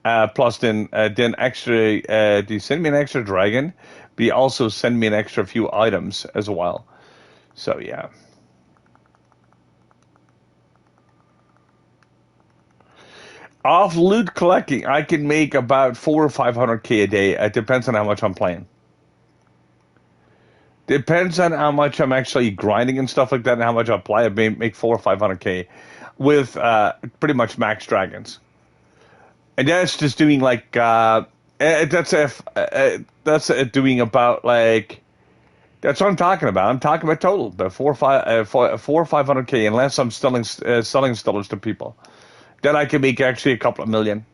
Plus, then extra. He send me an extra dragon, but he also send me an extra few items as well. So yeah. Off loot collecting, I can make about 400 or 500 k a day. It depends on how much I'm playing. Depends on how much I'm actually grinding and stuff like that, and how much I play. I may make 400 or 500 k with pretty much max dragons, and that's just doing like that's doing about like that's what I'm talking about. I'm talking about total, but 400 or 500 k, unless I'm selling stillers to people. Then I can make actually a couple of million.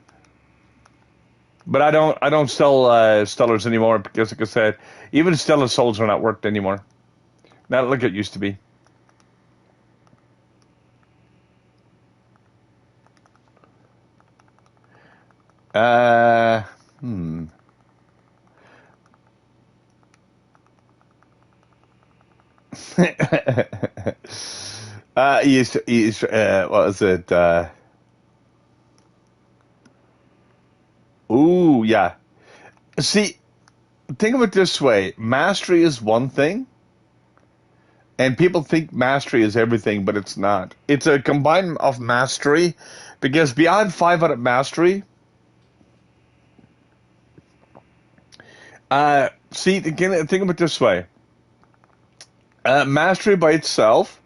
But I don't sell stellars anymore because, like I said, even stellar souls are not worked anymore. Not like it used to be. Uh, hmm. What was it? Ooh, yeah. See, think of it this way: mastery is one thing, and people think mastery is everything, but it's not. It's a combined of mastery, because beyond 500 mastery, see, again, think of it this way: mastery by itself,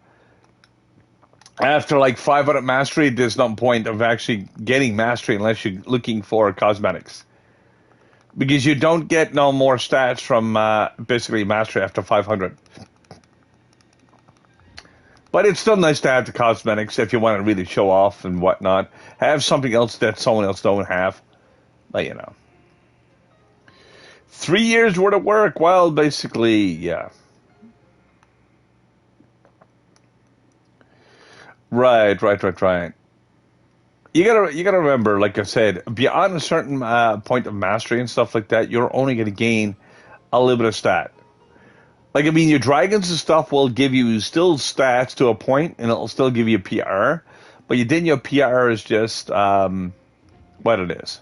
after like 500 mastery, there's no point of actually getting mastery unless you're looking for cosmetics. Because you don't get no more stats from basically mastery after 500. But it's still nice to have the cosmetics if you want to really show off and whatnot. Have something else that someone else don't have. But, 3 years worth of work. Well, basically, yeah. Right, right, right, right. You gotta remember, like I said, beyond a certain point of mastery and stuff like that, you're only gonna gain a little bit of stat. Like, I mean, your dragons and stuff will give you still stats to a point, and it'll still give you PR. But then your PR is just what it is.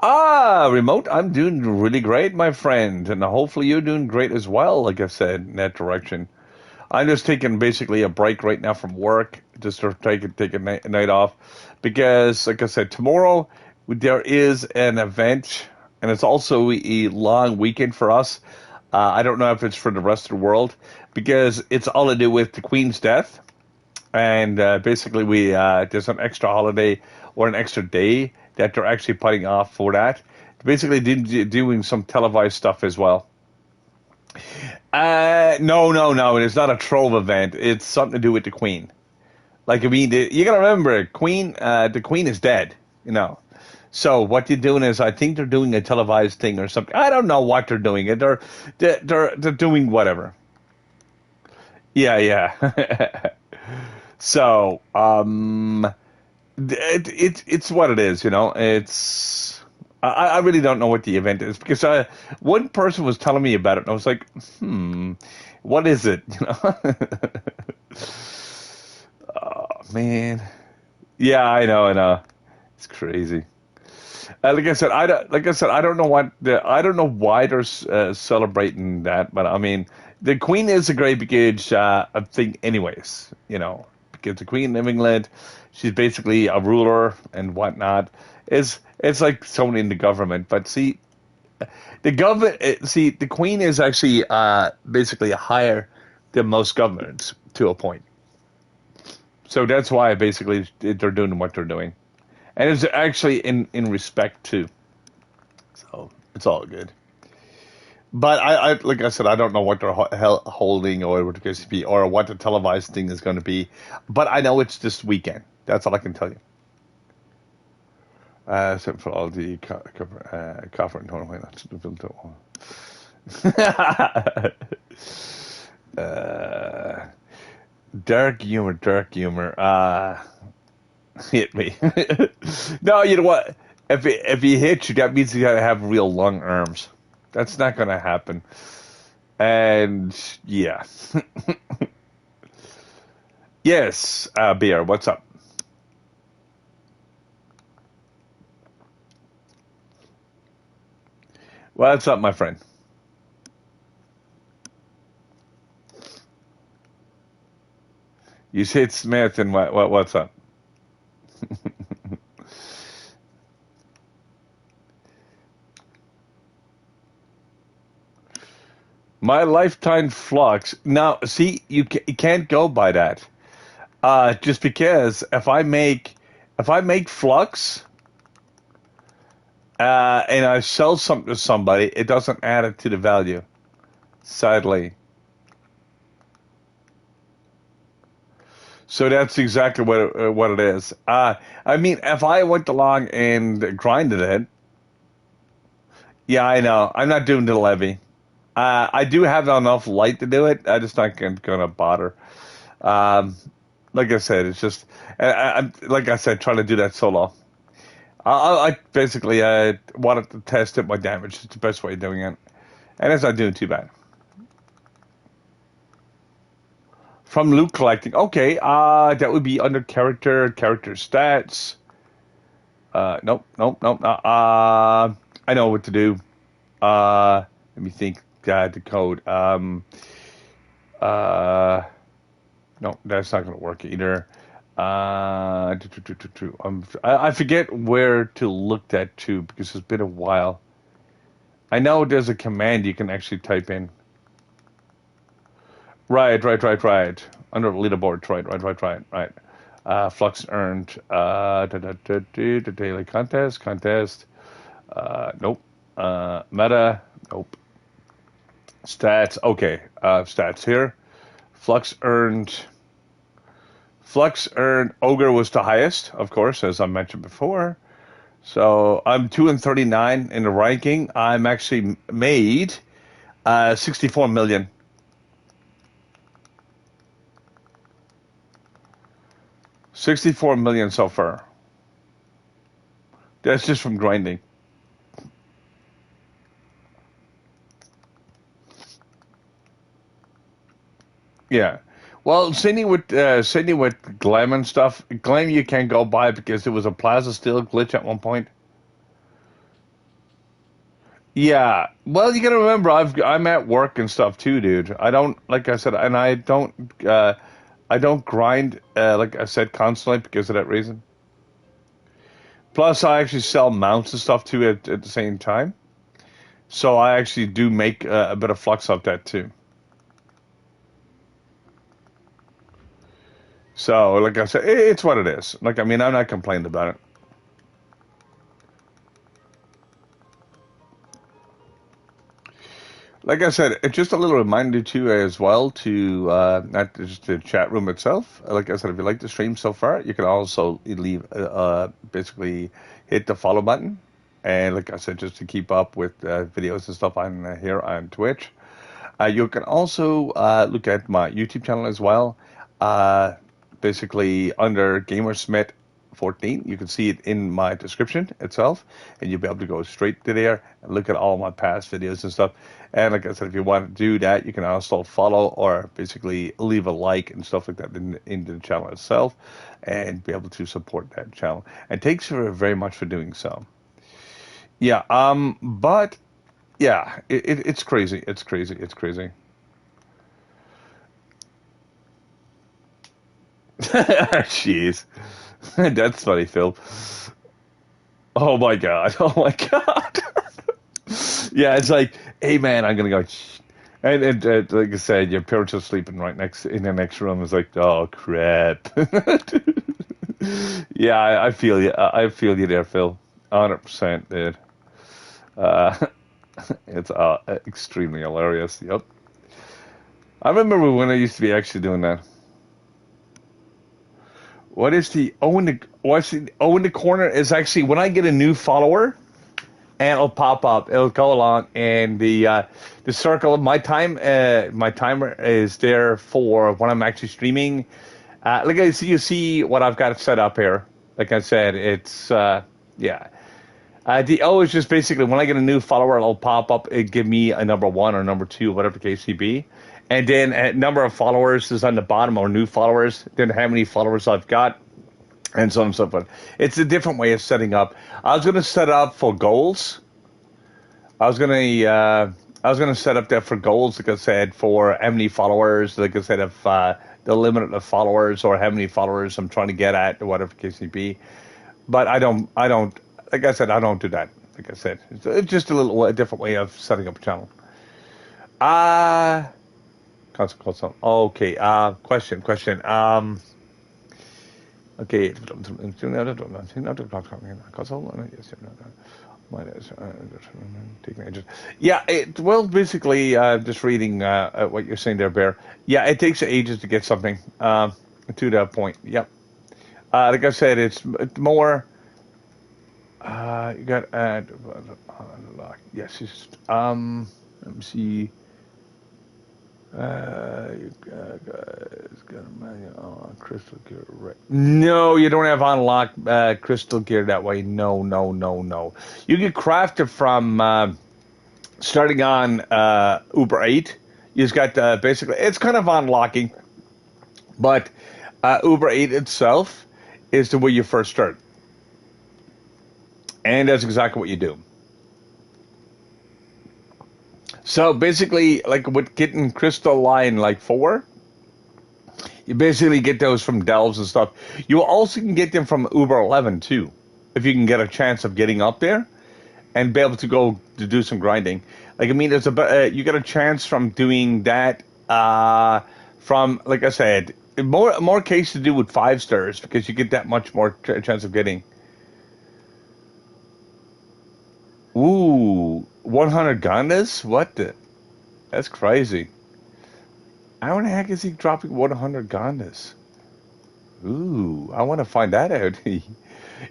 Remote, I'm doing really great, my friend, and hopefully you're doing great as well, like I said, in that direction. I'm just taking basically a break right now from work, just to take a night off, because, like I said, tomorrow there is an event, and it's also a long weekend for us. I don't know if it's for the rest of the world, because it's all to do with the Queen's death. And basically we there's an extra holiday or an extra day that they're actually putting off for that. Basically, doing some televised stuff as well. No, no, no. It's not a trove event. It's something to do with the Queen. Like I mean, you gotta remember, Queen. The Queen is dead. You know. So what they're doing is, I think they're doing a televised thing or something. I don't know what they're doing. They're doing whatever. Yeah, yeah. So, it's what it is, you know. I really don't know what the event is because one person was telling me about it, and I was like, what is it? You know? Oh man, yeah, I know, it's crazy. Like I said, I don't know I don't know why they're celebrating that, but I mean, the Queen is a great big age thing, anyways. You know, because the Queen of England, she's basically a ruler and whatnot. It's like someone in the government, but see, the government, see, the Queen is actually basically higher than most governments to a point. So that's why basically they're doing what they're doing, and it's actually in respect too. So it's all good. But like I said, I don't know what they're holding or what it's going to be or what the televised thing is going to be. But I know it's this weekend. That's all I can tell you. Except for all the cover and tournament. That's the film. uh, dark humor, dark humor. Hit me. No, you know what? If he hits you, that means you got to have real long arms. That's not going to happen. And yeah. Yes, Beer, what's up? What's up, my friend? You said Smith, and what's up? My lifetime flux. Now, see, you can't go by that. Just because if I make flux and I sell something to somebody, it doesn't add it to the value. Sadly, so that's exactly what it is. I mean, if I went along and grinded it, yeah, I know. I'm not doing the levy. I do have enough light to do it. I just not gonna bother. Um, like I said, it's just I'm like I said, trying to do that solo. I basically wanted to test it my damage. It's the best way of doing it, and it's not doing too bad. From loot collecting, okay, that would be under character stats. Nope, nope, nope. I know what to do. Let me think. The code. Uh, no, that's not going to work either. I forget where to look that to because it's been a while. I know there's a command you can actually type in. Right. Under the leaderboard, right. Flux earned. The daily contest. Nope. Meta, nope. Stats, okay. Stats here. Flux earned. Flux earned. Ogre was the highest, of course, as I mentioned before. So I'm 239 in the ranking. I'm actually made 64 million. 64 million so far. That's just from grinding. Yeah. Well, same with Glam and stuff. Glam you can't go by because there was a Plaza Steel glitch at one point. Yeah. Well, you got to remember, I'm at work and stuff too, dude. I don't, like I said, and I don't grind, like I said, constantly because of that reason. Plus, I actually sell mounts and stuff too at the same time. So I actually do make a bit of flux off that too. So, like I said, it's what it is. Like, I mean, I'm not complaining about it. Like I said, it's just a little reminder to you as well to not just the chat room itself. Like I said, if you like the stream so far, you can also leave basically hit the follow button. And like I said, just to keep up with videos and stuff on here on Twitch. You can also look at my YouTube channel as well. Uh, Basically, under Gamersmith 14, you can see it in my description itself, and you'll be able to go straight to there and look at all my past videos and stuff. And like I said, if you want to do that, you can also follow or basically leave a like and stuff like that in the channel itself, and be able to support that channel. And thanks very much for doing so. Yeah, but yeah, it's crazy. It's crazy. It's crazy. Jeez. That's funny, Phil. Oh my god. Oh my god. Yeah, it's like, hey man, I'm gonna go. And like I said, your parents are sleeping right next in the next room. It's like, oh crap. Yeah, I feel you. I feel you there, Phil. 100%, dude. Uh, it's extremely hilarious. Yep. I remember when I used to be actually doing that. What is the what's the O in the corner is actually when I get a new follower and it'll pop up. It'll go along and the circle of my timer is there for when I'm actually streaming. Like I see, you see what I've got set up here. Like I said, it's yeah. The O is just basically when I get a new follower, it'll pop up. It give me a number one or number two, whatever the case may be. And then a number of followers is on the bottom, or new followers. Then how many followers I've got, and so on and so forth. It's a different way of setting up. I was going to set up for goals. I was going to set up that for goals, like I said, for how many followers. Like I said, if the limit of followers or how many followers I'm trying to get at, or whatever the case may be. But I don't. Like I said, I don't do that. Like I said, it's just a different way of setting up a channel. Uh console. Okay. Question. Okay. Yeah, well, basically, just reading what you're saying there, Bear. Yeah, it takes ages to get something to that point. Yep. Like I said, it's more. You got yes. Let me see. It's got a manual on crystal gear. Right? No, you don't have unlock crystal gear that way. No, no, no, no. You get crafted from starting on Uber 8. You just got basically it's kind of unlocking, but Uber 8 itself is the way you first start, and that's exactly what you do. So basically, like with getting crystal line like 4, you basically get those from delves and stuff. You also can get them from Uber 11 too, if you can get a chance of getting up there and be able to go to do some grinding. Like I mean, there's you get a chance from doing that. From like I said, more case to do with 5 stars because you get that much more chance of getting. Ooh, 100 Gandas? What the? That's crazy. How in the heck is he dropping 100 Gandas? Ooh, I want to find that out.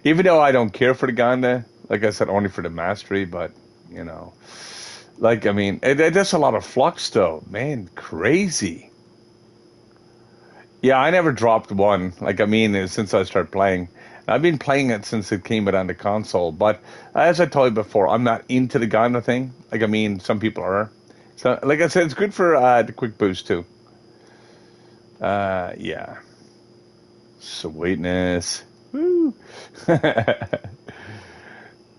Even though I don't care for the Ganda, like I said, only for the mastery, but, you know. Like, I mean, that's a lot of flux, though. Man, crazy. Yeah, I never dropped one. Like, I mean, since I started playing. I've been playing it since it came out on the console, but as I told you before, I'm not into the Ganda thing. Like, I mean, some people are. So, like I said, it's good for the quick boost, too. Yeah. Sweetness. Woo.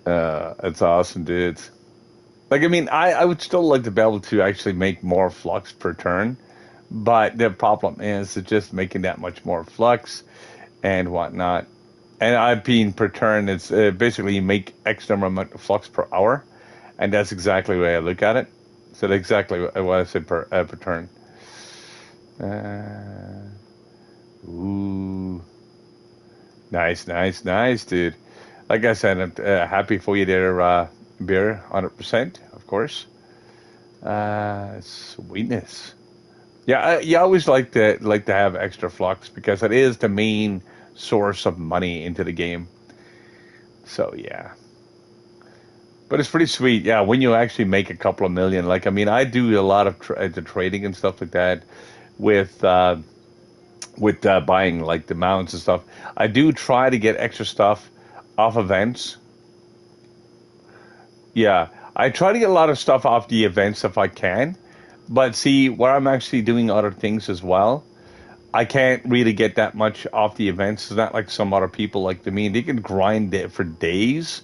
It's awesome, dudes. Like, I mean, I would still like to be able to actually make more flux per turn, but the problem is it's just making that much more flux and whatnot. And I've been per turn, it's basically you make X number amount of flux per hour, and that's exactly the way I look at it. So that's exactly what I said per turn. Ooh, nice, nice, nice, dude. Like I said, I'm happy for you there, beer, 100%, of course. Sweetness. Yeah, you always like to have extra flux because it is the main source of money into the game. So yeah, but it's pretty sweet. Yeah, when you actually make a couple of million, like I mean, I do a lot of the trading and stuff like that with buying like the mounts and stuff. I do try to get extra stuff off events. Yeah, I try to get a lot of stuff off the events if I can. But see, where I'm actually doing other things as well, I can't really get that much off the events. It's not like some other people like to me. They can grind it for days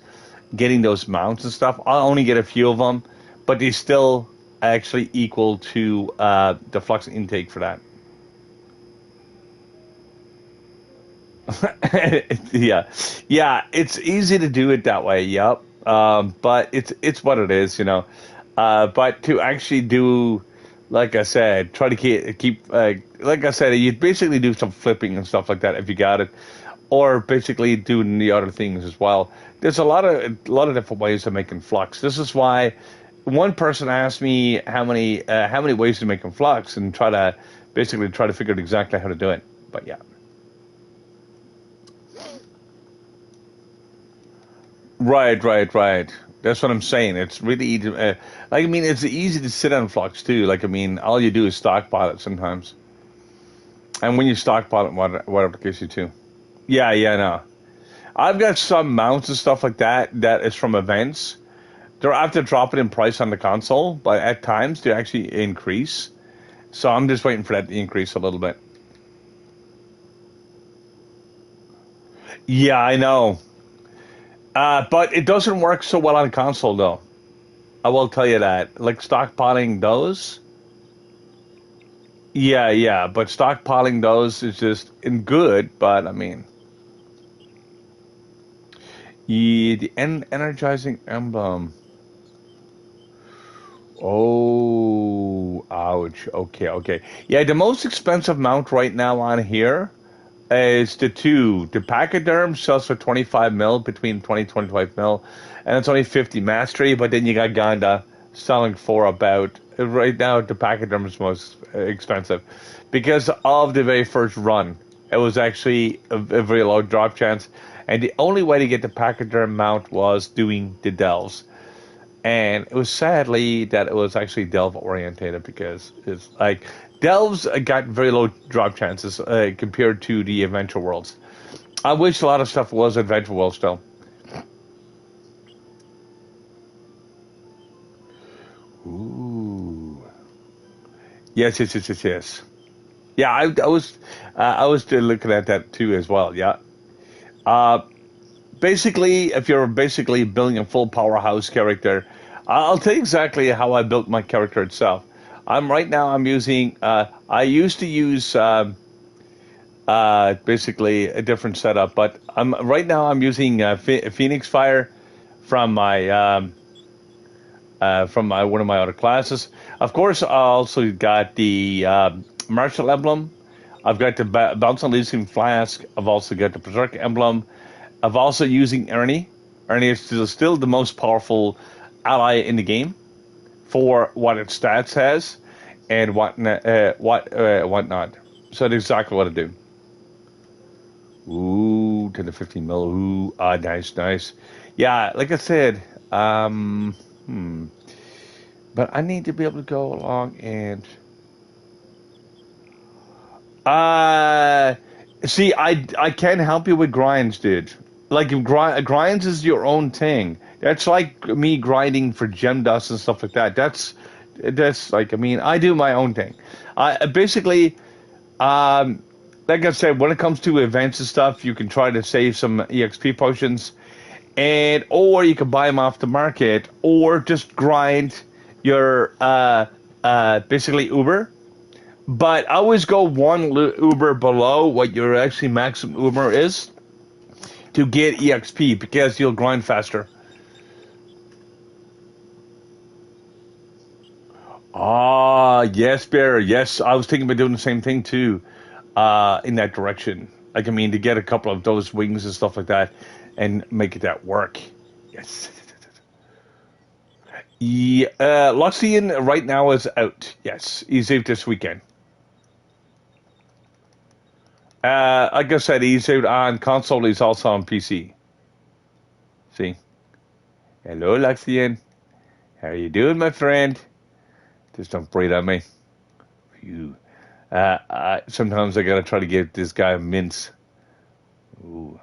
getting those mounts and stuff. I'll only get a few of them, but they still actually equal to the flux intake for that. Yeah, yeah, it's easy to do it that way. Yep, but it's what it is, you know. But to actually do, like I said, try to keep like I said, you basically do some flipping and stuff like that if you got it, or basically doing the other things as well. There's a lot of different ways of making flux. This is why one person asked me how many ways to make a flux and try to figure out exactly how to do it. But yeah. Right, right, right. That's what I'm saying. It's really easy. Like I mean, it's easy to sit on flux too. Like I mean, all you do is stockpile it sometimes, and when you stockpile it, whatever the case you too. Yeah, yeah, no. I've got some mounts and stuff like that that is from events. They're after dropping in price on the console, but at times they actually increase. So I'm just waiting for that to increase a little bit. Yeah, I know. But it doesn't work so well on console though. I will tell you that. Like stockpiling those. Yeah, yeah, but stockpiling those is just in good, but I mean, yeah, the energizing emblem. Oh, ouch. Okay, okay. Yeah, the most expensive mount right now on here is the two. The Pachyderm sells for 25 mil, between 20 and 25 mil, and it's only 50 mastery, but then you got Ganda selling for about, right now, the Pachyderm is most expensive because of the very first run. It was actually a very low drop chance, and the only way to get the Pachyderm mount was doing the delves. And it was sadly that it was actually delve orientated because it's like delves got very low drop chances compared to the adventure worlds. I wish a lot of stuff was adventure world still. Ooh, yes, yes, yes, yes, yes. Yeah, I was still looking at that too as well. Yeah. Uh, Basically, if you're basically building a full powerhouse character, I'll tell you exactly how I built my character itself. I'm using. I used to use basically a different setup, but I'm using Phoenix Fire from my one of my other classes. Of course, I also got the martial emblem. I've got the bounce on Elysium flask. I've also got the berserk emblem. I've also using Ernie. Ernie is still the most powerful ally in the game for what its stats has and whatnot. So that's exactly what I do. Ooh, 10 to 15 mil. Ooh, nice, nice. Yeah, like I said, hmm. But I need to be able to go along and uh see, I can help you with grinds, dude. Like if grinds is your own thing. That's like me grinding for gem dust and stuff like that. That's like I mean I do my own thing. I basically um like I said, when it comes to events and stuff, you can try to save some EXP potions and or you can buy them off the market, or just grind your basically Uber. But I always go one Uber below what your actually maximum Uber is to get EXP because you'll grind faster. Ah, yes, Bear. Yes, I was thinking about doing the same thing too, in that direction. Like, I mean, to get a couple of those wings and stuff like that and make it that work. Yes. Yeah, Luxian right now is out. Yes, he's out this weekend. Like I said, he's out on console. He's also on PC. See? Hello, Luxian. How are you doing, my friend? Just don't breathe on me. Phew. Sometimes I gotta try to get this guy mints. Ooh.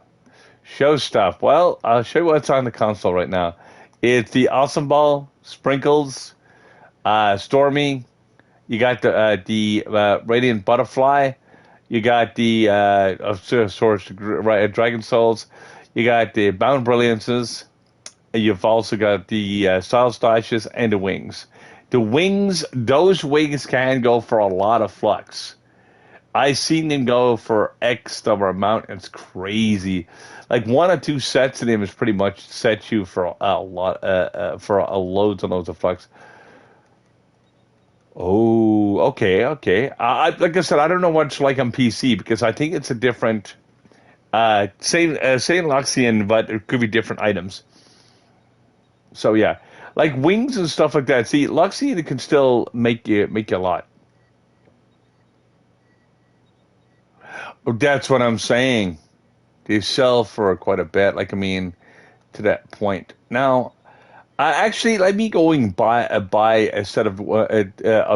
Show stuff. Well, I'll show you what's on the console right now. It's the Awesome Ball, Sprinkles, Stormy. You got the Radiant Butterfly. You got the Dragon Souls. You got the Bound Brilliances. You've also got the Style Stashes and the Wings. The wings, those wings can go for a lot of flux. I seen them go for X number amount. It's crazy. Like one or two sets of them is pretty much set you for a lot, for a loads and loads of flux. Oh, okay, okay. Like I said, I don't know what's like on PC because I think it's a different, same Luxian, but it could be different items. So yeah, like wings and stuff like that. See, Luxian can still make you a lot. That's what I'm saying. They sell for quite a bit. Like I mean, to that point. Now, actually, let me go and buy a set of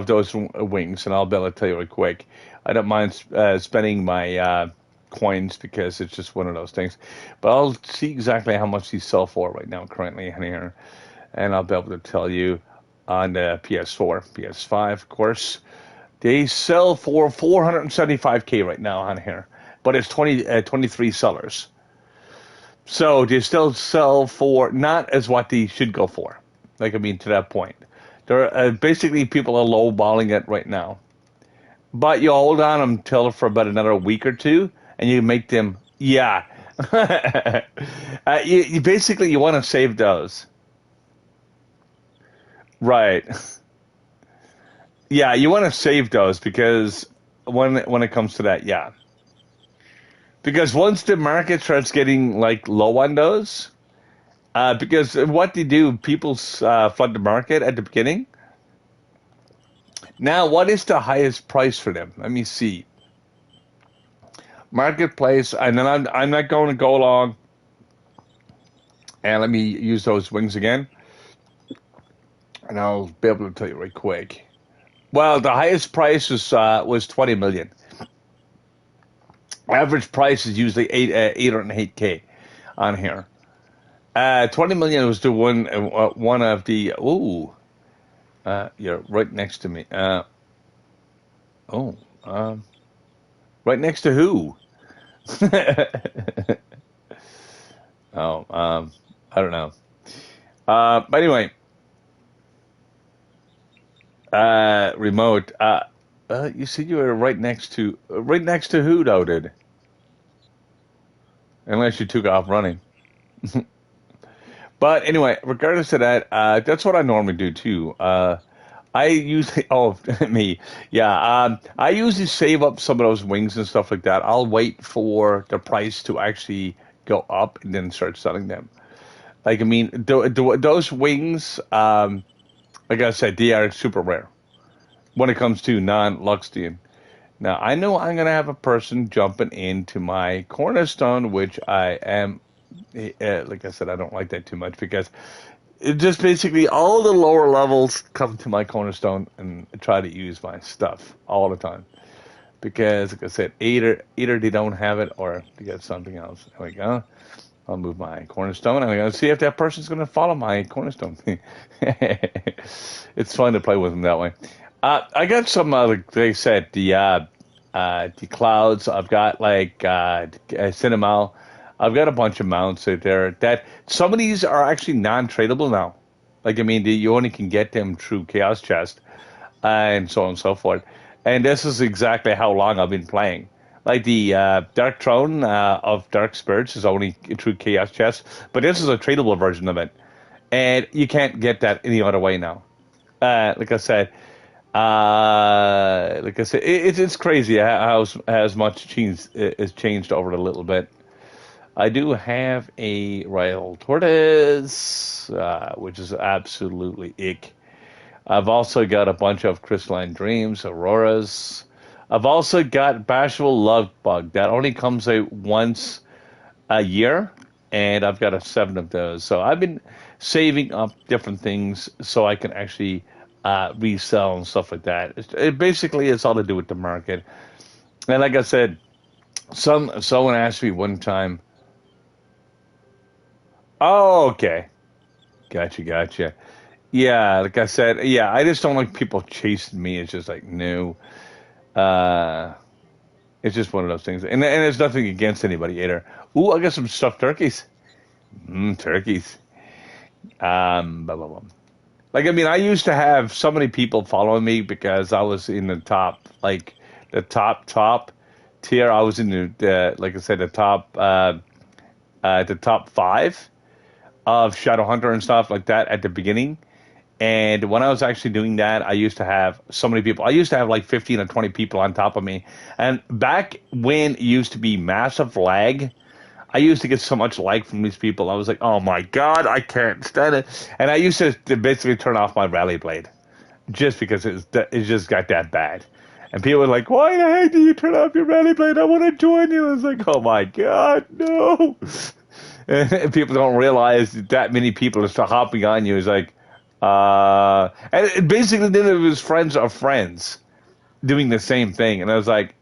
those wings, and I'll be able to tell you real quick. I don't mind spending my coins because it's just one of those things. But I'll see exactly how much these sell for right now, currently in here, and I'll be able to tell you on the PS4, PS5, of course. They sell for 475K right now on here, but it's 23 sellers. So they still sell for not as what they should go for. Like I mean, to that point, they're basically people are lowballing it right now. But you hold on until for about another week or two, and you make them. Yeah, you basically you want to save those, right? Yeah, you want to save those because when it comes to that, yeah. Because once the market starts getting like low on those, because what they do, people flood the market at the beginning. Now, what is the highest price for them? Let me see. Marketplace, and then I'm not going to go along. And let me use those wings again, and I'll be able to tell you right quick. Well, the highest price was 20 million. Average price is usually 808K on here. 20 million was the one of the. Ooh, you're right next to me. Oh, right next to who? Oh, I don't know. But anyway, remote. You said you were right next to who, though, did? Unless you took off running. But anyway, regardless of that, that's what I normally do too. I usually, oh, me, yeah. I usually save up some of those wings and stuff like that. I'll wait for the price to actually go up and then start selling them. Like, I mean, those wings, like I said, they are super rare when it comes to non-Luxtian. Now, I know I'm going to have a person jumping into my cornerstone, which I am, like I said, I don't like that too much because it just basically all the lower levels come to my cornerstone and try to use my stuff all the time. Because, like I said, either they don't have it or they get something else. There we go. I'll move my cornerstone. I'm going to see if that person's going to follow my cornerstone. It's fun to play with them that way. I got some, like they said, the clouds. I've got like Cinemal. I've got a bunch of mounts out there that some of these are actually non-tradable now. Like, I mean, you only can get them through Chaos Chest and so on and so forth. And this is exactly how long I've been playing. Like the Dark Throne of Dark Spirits is only through Chaos Chest, but this is a tradable version of it. And you can't get that any other way now. Like I said, it's crazy how much change is changed over a little bit. I do have a Royal Tortoise, which is absolutely ick. I've also got a bunch of Crystalline Dreams, Auroras. I've also got Bashful Love Bug that only comes out once a year, and I've got 7 of those. So I've been saving up different things so I can actually resell and stuff like that. Basically, it's all to do with the market. And like I said, someone asked me one time, "Oh, okay, gotcha." Yeah, like I said, yeah, I just don't like people chasing me. It's just like no, uh, it's just one of those things, and it's nothing against anybody either. Ooh, I got some stuffed turkeys. Turkeys. Blah, blah, blah. Like, I mean, I used to have so many people following me because I was in the top, like the top tier. I was in like I said, the top 5 of Shadowhunter and stuff like that at the beginning. And when I was actually doing that, I used to have so many people. I used to have like 15 or 20 people on top of me. And back when it used to be massive lag, I used to get so much lag from these people. I was like, oh my God, I can't stand it. And I used to basically turn off my rally blade just because it just got that bad. And people were like, why the heck do you turn off your rally blade? I want to join you. I was like, oh my God, no. And people don't realize that many people are still hopping on you. It's like, and basically then it was friends of friends doing the same thing. And I was like,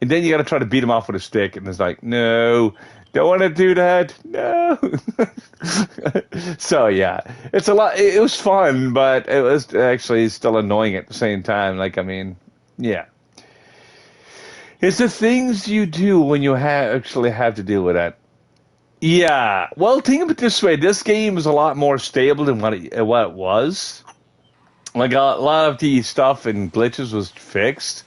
and then you got to try to beat them off with a stick. And it's like, no, don't want to do that. No. So yeah, it's a lot. It was fun, but it was actually still annoying at the same time. Like, I mean, yeah. It's the things you do when you actually have to deal with that. Yeah. Well, think of it this way: this game is a lot more stable than what it was. Like a lot of the stuff and glitches was fixed,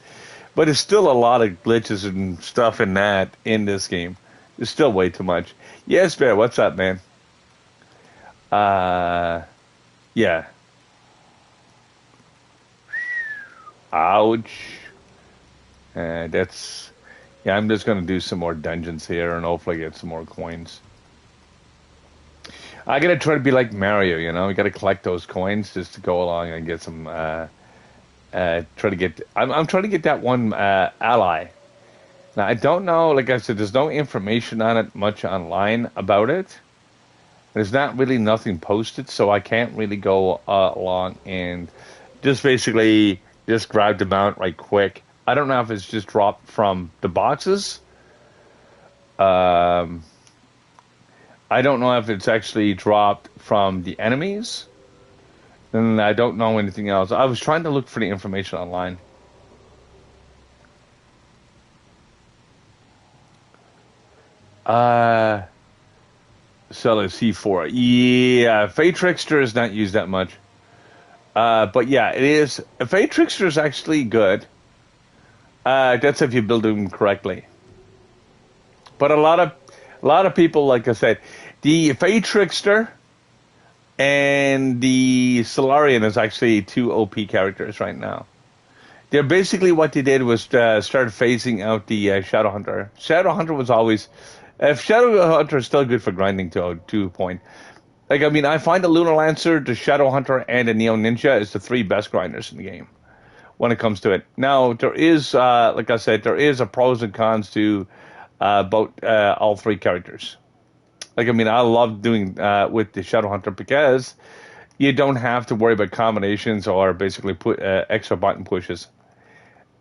but it's still a lot of glitches and stuff in this game. It's still way too much. Yes, Bear. What's up, man? Uh, yeah. Ouch. That's yeah. I'm just gonna do some more dungeons here and hopefully get some more coins. I gotta try to be like Mario, you know. You gotta collect those coins just to go along and get some. Try to get. I'm trying to get that one ally. Now I don't know. Like I said, there's no information on it much online about it. There's not really nothing posted, so I can't really go along and just basically just grab the mount right quick. I don't know if it's just dropped from the boxes. Um, I don't know if it's actually dropped from the enemies. And I don't know anything else. I was trying to look for the information online. Uh, Seller C4. Yeah, Fate Trickster is not used that much. But yeah, it is. Fate Trickster is actually good. That's if you build them correctly. But a lot of people, like I said, the Fate Trickster and the Solarian is actually 2 OP characters right now. They're basically what they did was start phasing out the Shadowhunter. Shadowhunter was always, if Shadowhunter is still good for grinding to a point. Like, I mean, I find the Lunar Lancer, the Shadowhunter, and the Neo Ninja is the 3 best grinders in the game when it comes to it. Now, there is, like I said, there is a pros and cons to both all 3 characters. Like, I mean, I love doing with the Shadowhunter because you don't have to worry about combinations or basically put extra button pushes,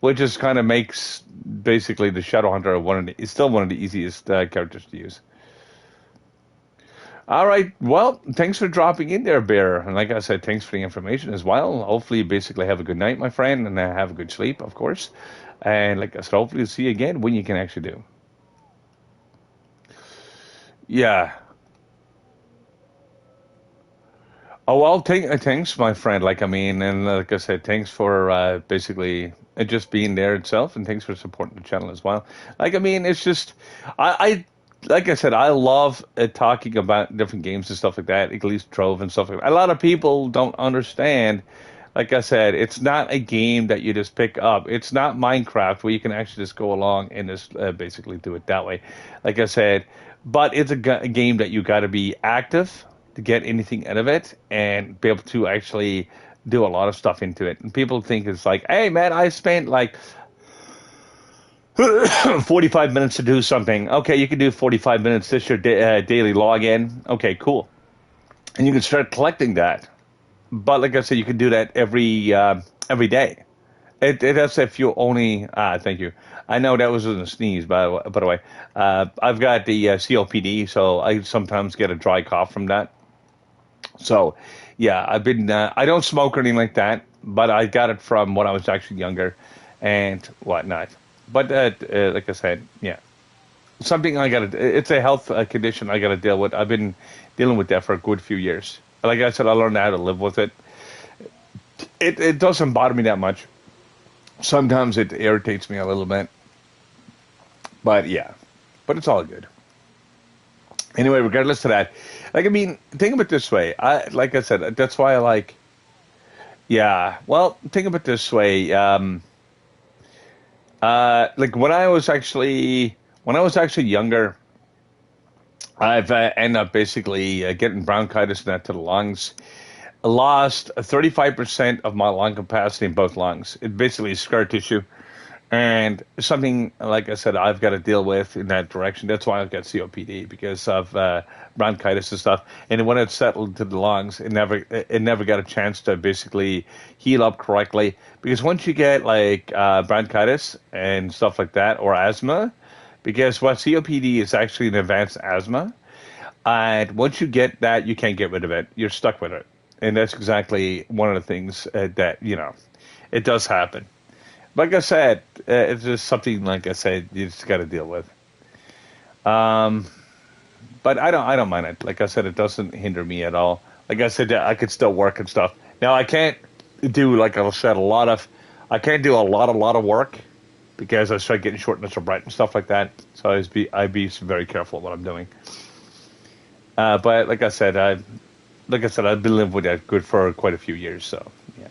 which just kind of makes basically the Shadowhunter is still one of the easiest characters to use. All right, well, thanks for dropping in there, Bear. And like I said, thanks for the information as well. Hopefully, you basically have a good night, my friend, and have a good sleep, of course. And like I said, hopefully, see you again when you can actually do. Yeah. Oh well, thanks, my friend. Like I mean, and like I said, thanks for basically it just being there itself, and thanks for supporting the channel as well. Like I mean, it's just I like I said, I love talking about different games and stuff like that, at least Trove and stuff like that. A lot of people don't understand. Like I said, it's not a game that you just pick up. It's not Minecraft where you can actually just go along and just basically do it that way. Like I said, but it's a game that you got to be active to get anything out of it and be able to actually do a lot of stuff into it. And people think it's like, hey man, I spent like 45 minutes to do something. Okay, you can do 45 minutes. This your daily login. Okay, cool. And you can start collecting that. But like I said, you can do that every day. That's if you only. Thank you. I know that was a sneeze, by the way. I've got the COPD, so I sometimes get a dry cough from that. So, yeah, I've been. I don't smoke or anything like that, but I got it from when I was actually younger, and whatnot. But like I said, yeah, something I got to. It's a health condition I got to deal with. I've been dealing with that for a good few years. Like I said, I learned how to live with it. It doesn't bother me that much. Sometimes it irritates me a little bit, but yeah, but it's all good. Anyway, regardless of that, like I mean, think of it this way. Like I said, that's why I like. Yeah, well, think of it this way. Like when I was actually younger, I've ended up basically getting bronchitis and that to the lungs. I lost 35% of my lung capacity in both lungs. It basically is scar tissue. And something, like I said, I've got to deal with in that direction. That's why I've got COPD because of bronchitis and stuff. And when it settled to the lungs, it never got a chance to basically heal up correctly. Because once you get like bronchitis and stuff like that, or asthma, because what COPD is actually an advanced asthma, and once you get that, you can't get rid of it. You're stuck with it, and that's exactly one of the things that it does happen. Like I said, it's just something like I said you just got to deal with. Um, but I don't mind it. Like I said, it doesn't hinder me at all. Like I said, I could still work and stuff. Now I can't do like I said I can't do a lot of work because I start getting shortness of breath and stuff like that. So I'd be very careful what I'm doing. But like I said, I've been living with that good for quite a few years. So yeah.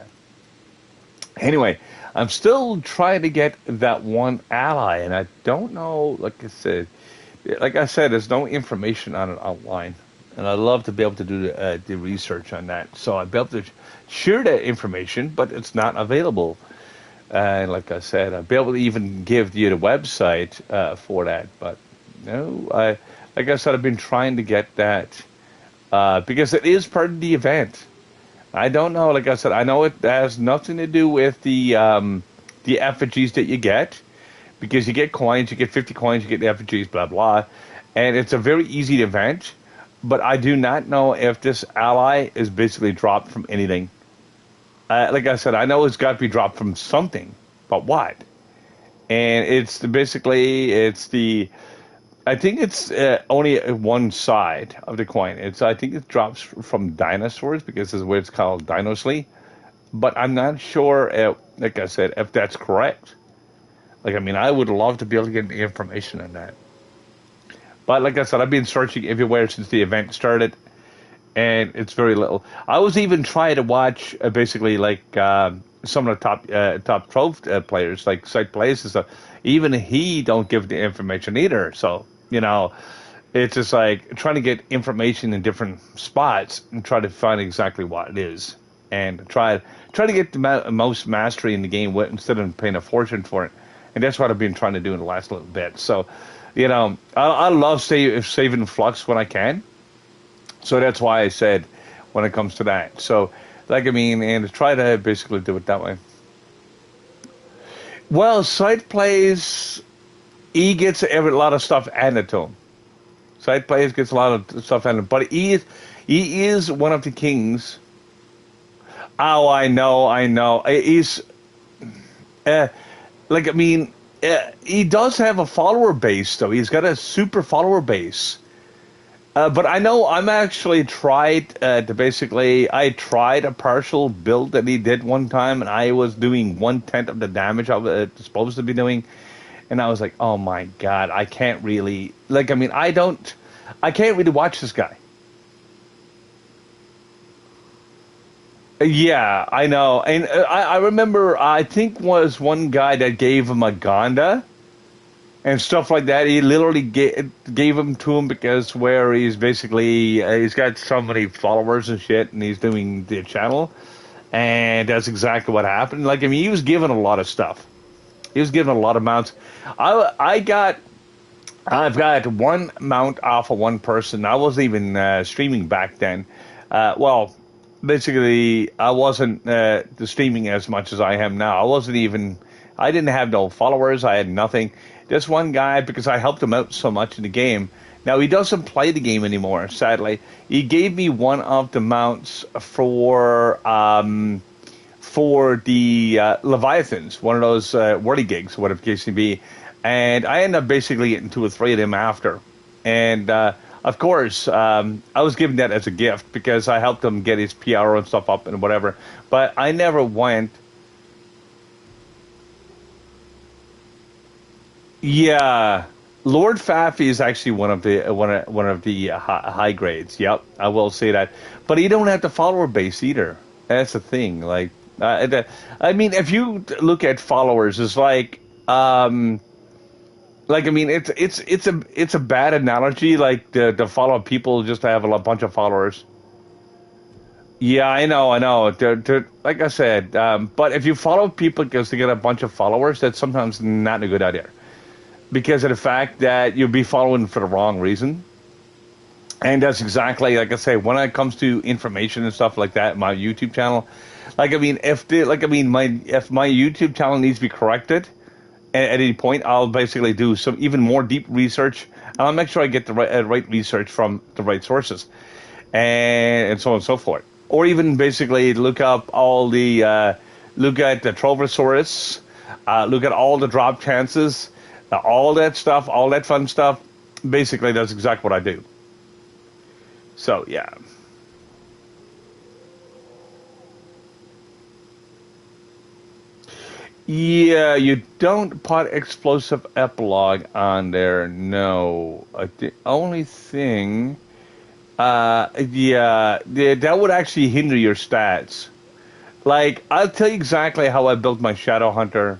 Anyway, I'm still trying to get that one ally, and I don't know. Like I said, there's no information on it online, and I'd love to be able to do the research on that. So I'd be able to share that information, but it's not available. And like I said, I'd be able to even give you the website for that, but no, like I said, I've been trying to get that because it is part of the event. I don't know. Like I said, I know it has nothing to do with the effigies that you get because you get coins, you get 50 coins, you get the effigies, blah blah, and it's a very easy event. But I do not know if this ally is basically dropped from anything. Like I said, I know it's got to be dropped from something, but what? And it's the I think it's only one side of the coin. I think it drops from dinosaurs because it's what it's called dinosaur. But I'm not sure, like I said, if that's correct. Like I mean, I would love to be able to get the information on that. But like I said, I've been searching everywhere since the event started, and it's very little. I was even trying to watch basically like some of the top trove players, like site plays and stuff. Even he don't give the information either. So it's just like trying to get information in different spots and try to find exactly what it is, and try to get the most mastery in the game instead of paying a fortune for it. And that's what I've been trying to do in the last little bit. So, I love saving flux when I can. So that's why I said when it comes to that. So, like I mean, and try to basically do it that way. Well, side plays, he gets a lot of stuff added to him. Side plays gets a lot of stuff added, but he is one of the kings. Oh, I know. He's uh, like I mean, he does have a follower base though. He's got a super follower base. But I know I'm actually tried to basically. I tried a partial build that he did one time, and I was doing 1/10 of the damage I was supposed to be doing, and I was like, oh my god, I can't really like. I mean, I can't really watch this guy. Yeah, I know, and I remember I think was one guy that gave him a Gonda and stuff like that. He literally gave him to him because where he's basically he's got so many followers and shit, and he's doing the channel, and that's exactly what happened. Like I mean, he was given a lot of stuff. He was given a lot of mounts. I got I've got one mount off of one person. I wasn't even streaming back then. Well, basically, I wasn't streaming as much as I am now. I wasn't even. I didn't have no followers. I had nothing. This one guy, because I helped him out so much in the game. Now he doesn't play the game anymore. Sadly, he gave me one of the mounts for the Leviathans, one of those whirly gigs, whatever the case may be. And I ended up basically getting two or three of them after. And of course, I was given that as a gift because I helped him get his PR and stuff up and whatever. But I never went. Yeah, Lord Faffy is actually one of the high grades. Yep, I will say that. But he don't have the follower base either. That's the thing. I mean, if you look at followers, it's like I mean, it's a bad analogy. Like to follow people just to have bunch of followers. Yeah, I know. Like I said, but if you follow people because they get a bunch of followers, that's sometimes not a good idea because of the fact that you'll be following for the wrong reason. And that's exactly like I say when it comes to information and stuff like that. My YouTube channel, like I mean, my if my YouTube channel needs to be corrected at any point, I'll basically do some even more deep research, and I'll make sure I get the right research from the right sources, and so on and so forth. Or even basically look at the Trovosaurus, look at all the drop chances, all that stuff, all that fun stuff. Basically, that's exactly what I do. So yeah. Yeah, you don't put explosive epilogue on there. No, the only thing, that would actually hinder your stats. Like, I'll tell you exactly how I built my Shadow Hunter.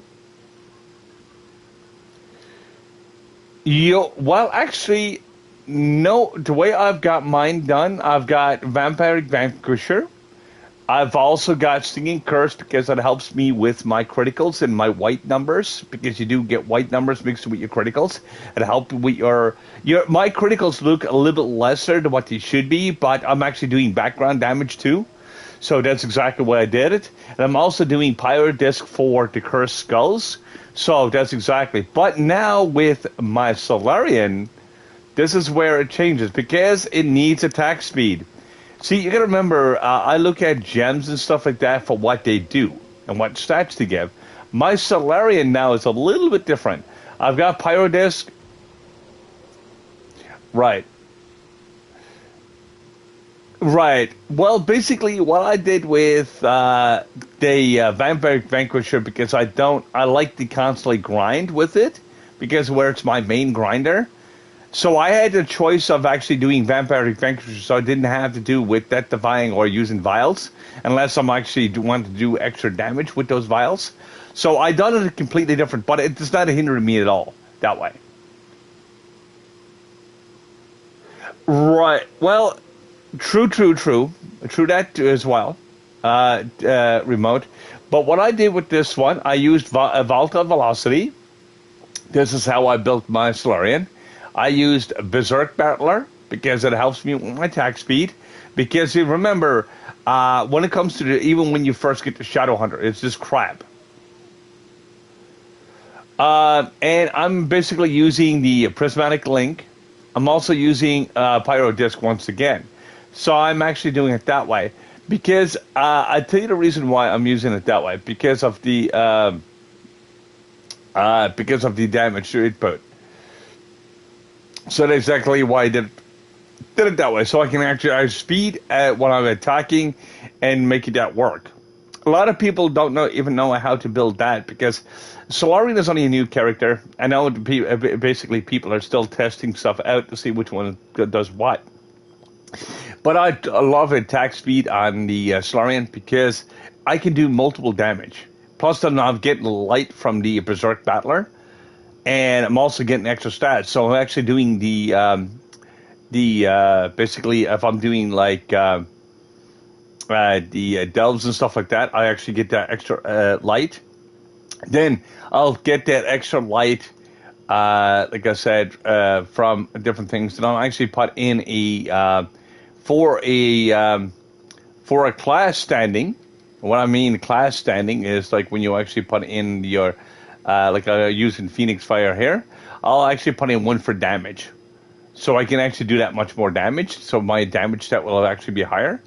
Well, actually, no. The way I've got mine done, I've got Vampiric Vanquisher. I've also got Stinging Curse because it helps me with my criticals and my white numbers because you do get white numbers mixed with your criticals. It helps with your my criticals look a little bit lesser than what they should be, but I'm actually doing background damage too. So that's exactly what I did it. And I'm also doing Pyro Disc for the Cursed Skulls. So that's exactly. But now with my Solarian, this is where it changes because it needs attack speed. See, you gotta remember, I look at gems and stuff like that for what they do and what stats they give. My Solarian now is a little bit different. I've got Pyrodisc. Right. Right. Well, basically, what I did with the Vampiric Vanquisher, because I like to constantly grind with it, because where it's my main grinder. So I had the choice of actually doing Vampiric Vanquisher, so I didn't have to do with that Defying or using vials, unless I'm actually want to do extra damage with those vials. So I done it completely different, but it does not hinder me at all that way. Right. Well, true that too as well. Remote. But what I did with this one, I used Volta Velocity. This is how I built my Solarian. I used Berserk Battler because it helps me with my attack speed. Because you remember, when it comes to even when you first get to Shadow Hunter, it's just crap. And I'm basically using the Prismatic Link. I'm also using Pyro Disc once again. So I'm actually doing it that way. Because I tell you the reason why I'm using it that way. Because of the damage to it put. So that's exactly why I did it did it that way, so I can actually speed when I'm attacking and making that work. A lot of people don't even know how to build that because Solarian is only a new character. I know basically people are still testing stuff out to see which one does what. But I love attack speed on the Solarian because I can do multiple damage. Plus, then I'm getting light from the Berserk Battler, and I'm also getting extra stats. So I'm actually doing the basically if I'm doing like the delves and stuff like that, I actually get that extra light. Then I'll get that extra light, like I said, from different things. And I'll actually put in for a for a class standing. What I mean class standing is like when you actually put in your like I using Phoenix Fire here. I'll actually put in one for damage, so I can actually do that much more damage. So my damage stat will actually be higher.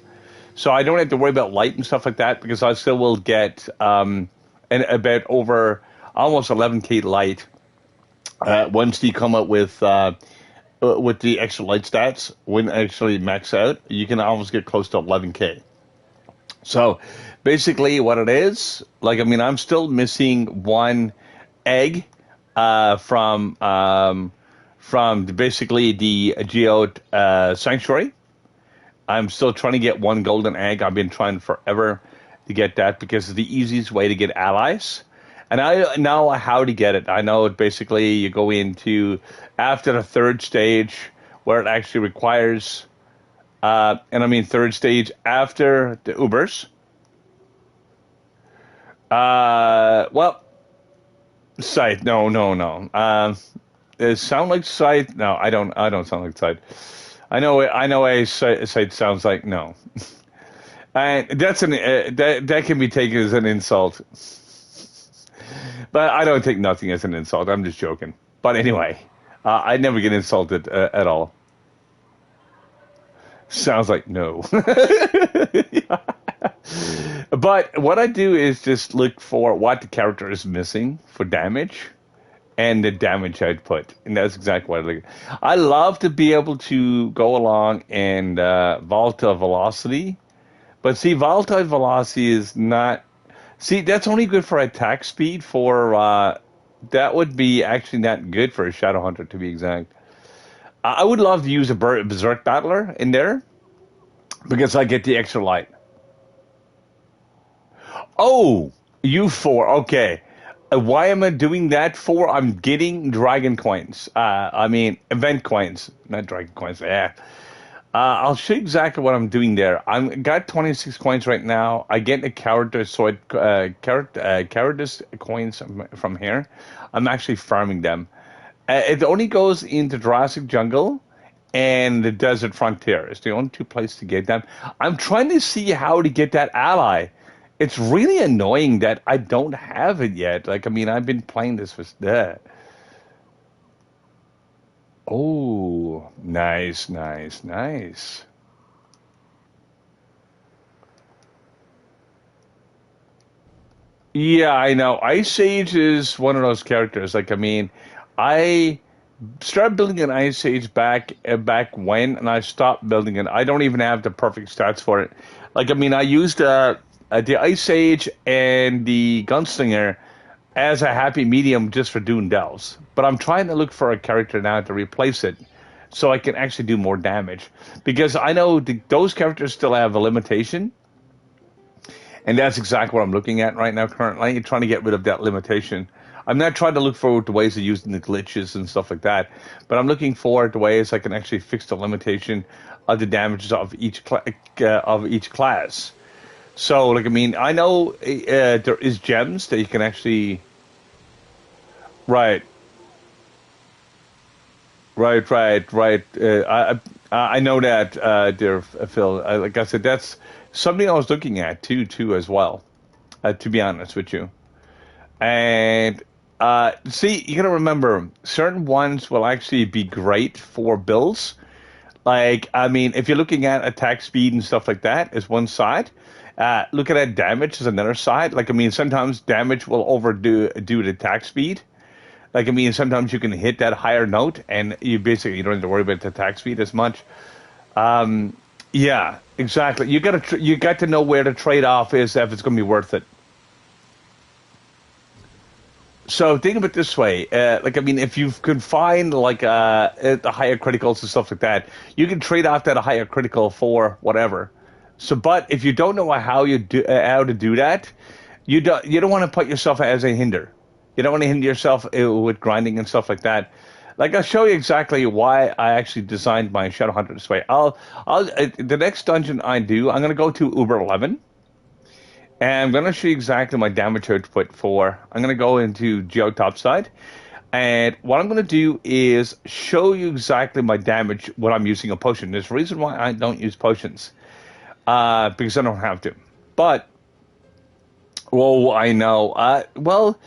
So I don't have to worry about light and stuff like that because I still will get about over almost 11k light once you come up with the extra light stats. When actually max out, you can almost get close to 11k. So basically, what it is, like I mean, I'm still missing one egg from basically the Geode Sanctuary. I'm still trying to get one golden egg. I've been trying forever to get that because it's the easiest way to get allies. And I know how to get it. I know it basically you go into after the third stage where it actually requires, and I mean third stage after the Ubers. Well, Scythe. No, no, no. Does it sound like Scythe? No, I don't. I don't sound like Scythe. I know a site sounds like no, and that's that can be taken as an insult, but I don't take nothing as an insult. I'm just joking. But anyway, I never get insulted at all. Sounds like no. But what I do is just look for what the character is missing for damage and the damage output. And that's exactly what I like. I love to be able to go along and volatile velocity. But see, volatile velocity is not... See, that's only good for attack speed for... that would be actually not good for a Shadow Hunter, to be exact. I would love to use a Berserk Battler in there because I get the extra light. Oh, you four. Okay. Why am I doing that for? I'm getting dragon coins. I mean, event coins, not dragon coins. Yeah. I'll show you exactly what I'm doing there. I'm got 26 coins right now. I get the character characters coins from here. I'm actually farming them. It only goes into Jurassic Jungle and the Desert Frontier. It's the only two places to get them. I'm trying to see how to get that ally. It's really annoying that I don't have it yet. Like, I mean, I've been playing this for that. Oh, nice, nice, nice. Yeah, I know. Ice Age is one of those characters. Like, I mean, I started building an Ice Age back when, and I stopped building it. I don't even have the perfect stats for it. Like, I mean, I used the Ice Age and the Gunslinger as a happy medium just for doing delves. But I'm trying to look for a character now to replace it so I can actually do more damage. Because I know those characters still have a limitation. And that's exactly what I'm looking at right now currently, trying to get rid of that limitation. I'm not trying to look forward to ways of using the glitches and stuff like that, but I'm looking forward to ways I can actually fix the limitation of the damages of each class. So, like, I mean, I know there is gems that you can actually... Right. Right. I know that, dear Phil. Like I said, that's something I was looking at too as well. To be honest with you, and see, you gotta remember, certain ones will actually be great for builds. Like, I mean, if you're looking at attack speed and stuff like that as one side, looking at damage as another side. Like, I mean, sometimes damage will overdo the attack speed. Like, I mean, sometimes you can hit that higher note, and you don't have to worry about the attack speed as much. Yeah, exactly. You got to know where the trade off is if it's going to be worth it. So think of it this way: like I mean, if you can find like the higher criticals and stuff like that, you can trade off that higher critical for whatever. So, but if you don't know how to do that, you don't want to put yourself as a hinder. You don't want to hinder yourself with grinding and stuff like that. Like I'll show you exactly why I actually designed my Shadow Hunter this way. I'll the next dungeon I do, I'm gonna go to Uber 11. And I'm going to show you exactly my damage output for. I'm going to go into Geo Topside. And what I'm going to do is show you exactly my damage when I'm using a potion. There's a reason why I don't use potions. Because I don't have to. But, well, I know. Well,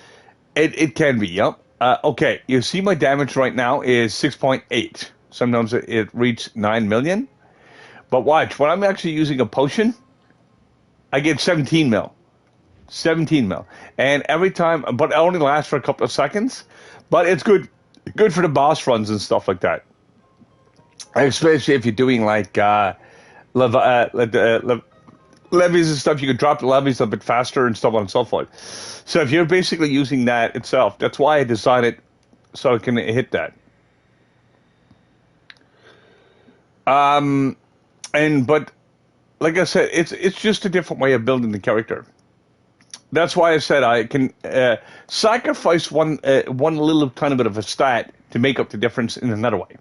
it can be, yep. Okay, you see my damage right now is 6.8. Sometimes it reaches 9 million. But watch, when I'm actually using a potion, I get 17 mil. 17 mil. And every time, but it only lasts for a couple of seconds. But it's good for the boss runs and stuff like that. Especially if you're doing like levies and stuff, you can drop the levies a bit faster and so on and so forth. So if you're basically using that itself, that's why I designed it so it can hit that. But like I said, it's just a different way of building the character. That's why I said I can sacrifice one little tiny bit of a stat to make up the difference in another way,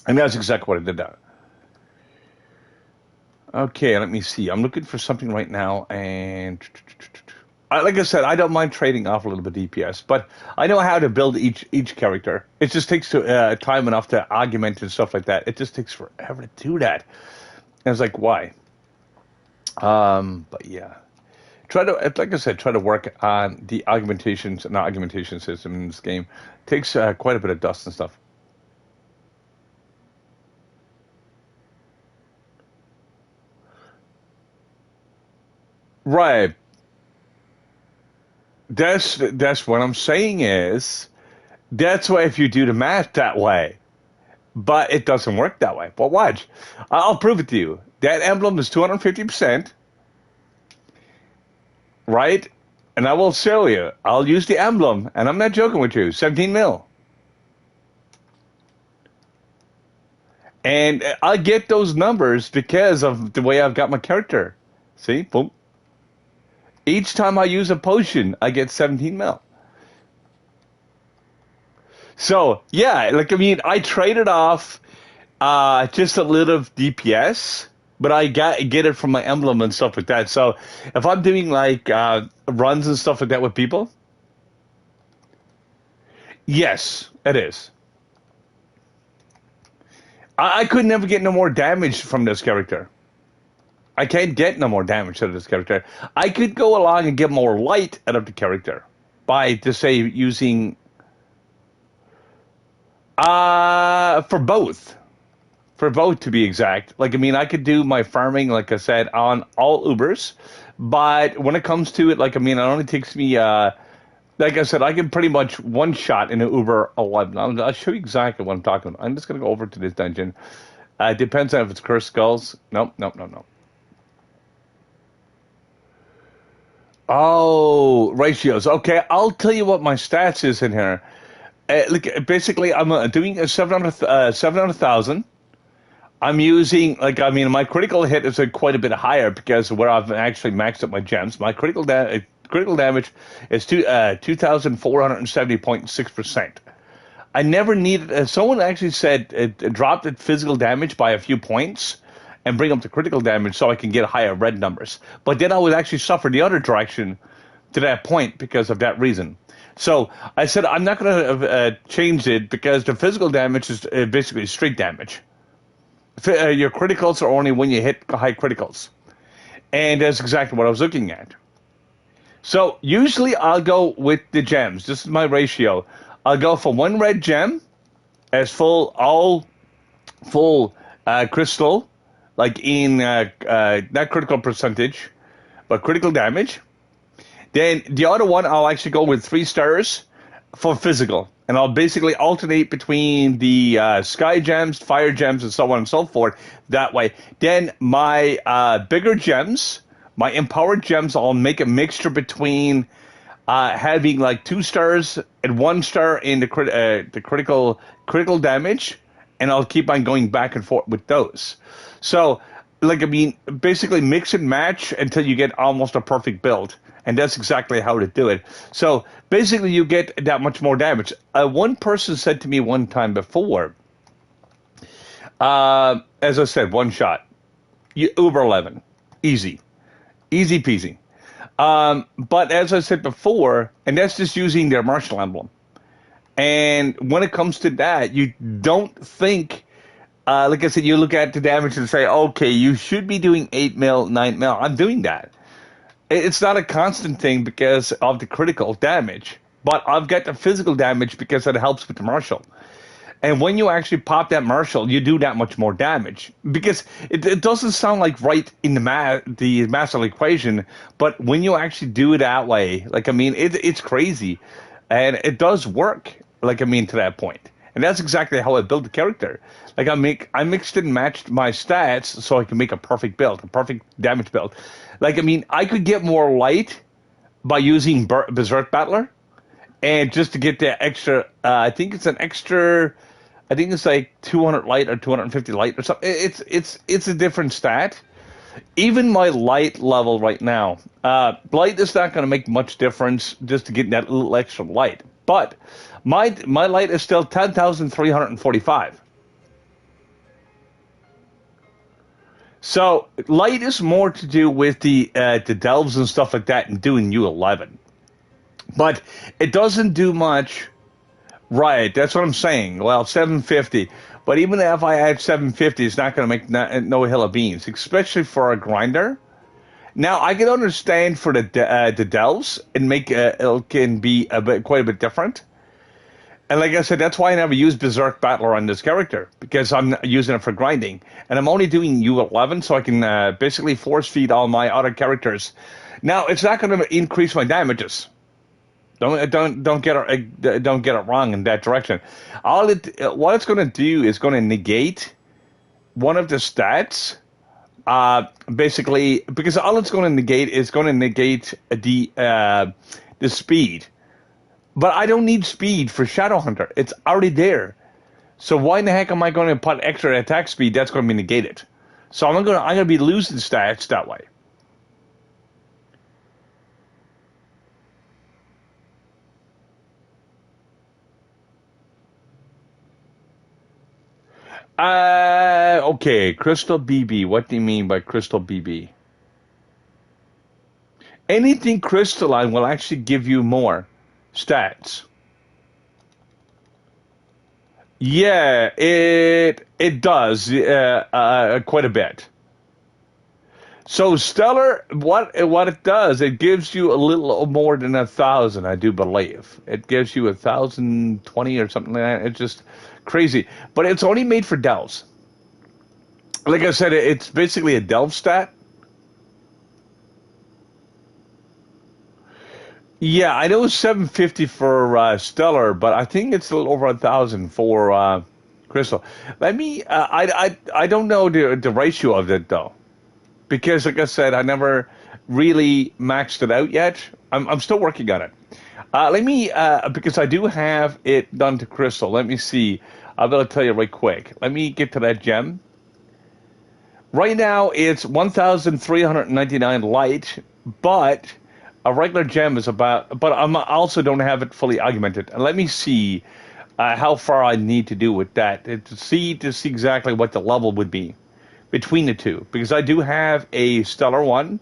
and that's exactly what I did there. Okay, let me see. I'm looking for something right now, and like I said, I don't mind trading off a little bit DPS, but I know how to build each character. It just takes time enough to augment and stuff like that. It just takes forever to do that. And it's like, why? But yeah, like I said, try to work on the augmentation system in this game. It takes quite a bit of dust and stuff. Right. That's what I'm saying is that's why if you do the math that way, but it doesn't work that way. But watch, I'll prove it to you. That emblem is 250%, right? And I will show you. I'll use the emblem, and I'm not joking with you. 17 mil. And I get those numbers because of the way I've got my character. See? Boom. Each time I use a potion, I get 17 mil. So, yeah, like, I mean, I traded off just a little DPS, but I get it from my emblem and stuff like that. So, if I'm doing, like, runs and stuff like that with people, yes, it is. I could never get no more damage from this character. I can't get no more damage out of this character. I could go along and get more light out of the character by, to say, using for both. For both, to be exact. Like, I mean, I could do my farming, like I said, on all Ubers, but when it comes to it, like, I mean, it only takes me, like I said, I can pretty much one shot in an Uber 11. I'll show you exactly what I'm talking about. I'm just going to go over to this dungeon. It depends on if it's cursed skulls. Nope, nope, nope, nope. Oh, ratios. Okay, I'll tell you what my stats is in here. Like, basically, I'm doing a 700,000. I'm using, like, I mean, my critical hit is quite a bit higher because of where I've actually maxed up my gems. My critical damage is 2,470.6%. I never needed, someone actually said it dropped the physical damage by a few points and bring up the critical damage so I can get higher red numbers. But then I would actually suffer the other direction to that point because of that reason. So I said I'm not going to change it because the physical damage is basically straight damage. Your criticals are only when you hit high criticals. And that's exactly what I was looking at. So usually I'll go with the gems. This is my ratio. I'll go for one red gem as full crystal, like in not critical percentage, but critical damage. Then the other one I'll actually go with 3 stars for physical. and I'll basically alternate between the sky gems, fire gems, and so on and so forth. That way, then my bigger gems, my empowered gems, I'll make a mixture between having like 2 stars and 1 star in the critical damage, and I'll keep on going back and forth with those. So, like I mean, basically mix and match until you get almost a perfect build, and that's exactly how to do it. So basically, you get that much more damage. One person said to me one time before, as I said, one shot, Uber 11, easy, easy peasy. But as I said before, and that's just using their martial emblem. And when it comes to that, you don't think, like I said, you look at the damage and say, okay, you should be doing 8 mil, 9 mil. I'm doing that. It's not a constant thing because of the critical damage, but I've got the physical damage because it helps with the martial. And when you actually pop that martial, you do that much more damage because it doesn't sound like right in the mathematical equation, but when you actually do it that way, like I mean, it's crazy, and it does work. Like I mean, to that point, and that's exactly how I built the character. Like I mixed and matched my stats so I can make a perfect build, a perfect damage build. Like I mean, I could get more light by using Berserk Battler, and just to get the extra, I think it's an extra. I think it's like 200 light or 250 light or something. It's a different stat. Even my light level right now, light is not going to make much difference just to get that little extra light. But my light is still 10,345. So light is more to do with the delves and stuff like that and doing U11. But it doesn't do much. Right, that's what I'm saying. Well, 750. But even if I add 750, it's not going to make no hill of beans, especially for a grinder. Now, I can understand for the delves and make it can be quite a bit different. And like I said, that's why I never use Berserk Battler on this character, because I'm using it for grinding. And I'm only doing U11, so I can basically force feed all my other characters. Now, it's not going to increase my damages. Don't get it wrong in that direction. What it's going to do is going to negate one of the stats, basically, because all it's going to negate is going to negate the speed. But I don't need speed for Shadowhunter. It's already there. So why in the heck am I going to put extra attack speed? That's going to be negated. So I'm going to be losing stats that way. Okay, Crystal BB. What do you mean by Crystal BB? Anything crystalline will actually give you more stats. Yeah, it does quite a bit. So stellar, what it does, it gives you a little more than 1,000, I do believe. It gives you 1,020 or something like that. It's just crazy, but it's only made for delves. Like I said, it's basically a delve stat. Yeah, I know it's 750 for stellar, but I think it's a little over 1,000 for crystal. Let me. I don't know the ratio of it though, because like I said, I never really maxed it out yet. I'm still working on it. Let me because I do have it done to crystal. Let me see. I'm gonna tell you right quick. Let me get to that gem. Right now it's 1,399 light, but a regular gem is about. But I also don't have it fully augmented. And let me see how far I need to do with that to see exactly what the level would be between the two, because I do have a stellar one,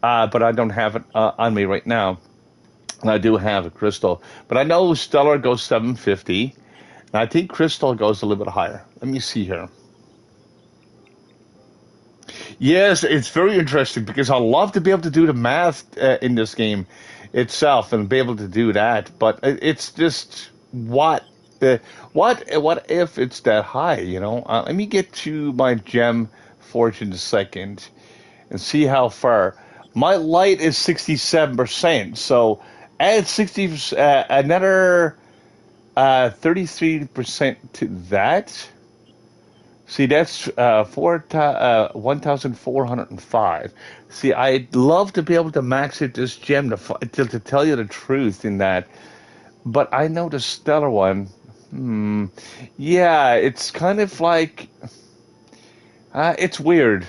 but I don't have it on me right now. And I do have a crystal, but I know stellar goes 750, and I think crystal goes a little bit higher. Let me see here. Yes, it's very interesting because I love to be able to do the math in this game itself and be able to do that. But it's just what if it's that high? You know, let me get to my gem fortune a second and see how far. My light is 67%, so add 60 another 33% to that. See, that's 1,405. See, I'd love to be able to max out this gem to tell you the truth in that, but I know the stellar one. Yeah, it's kind of like it's weird.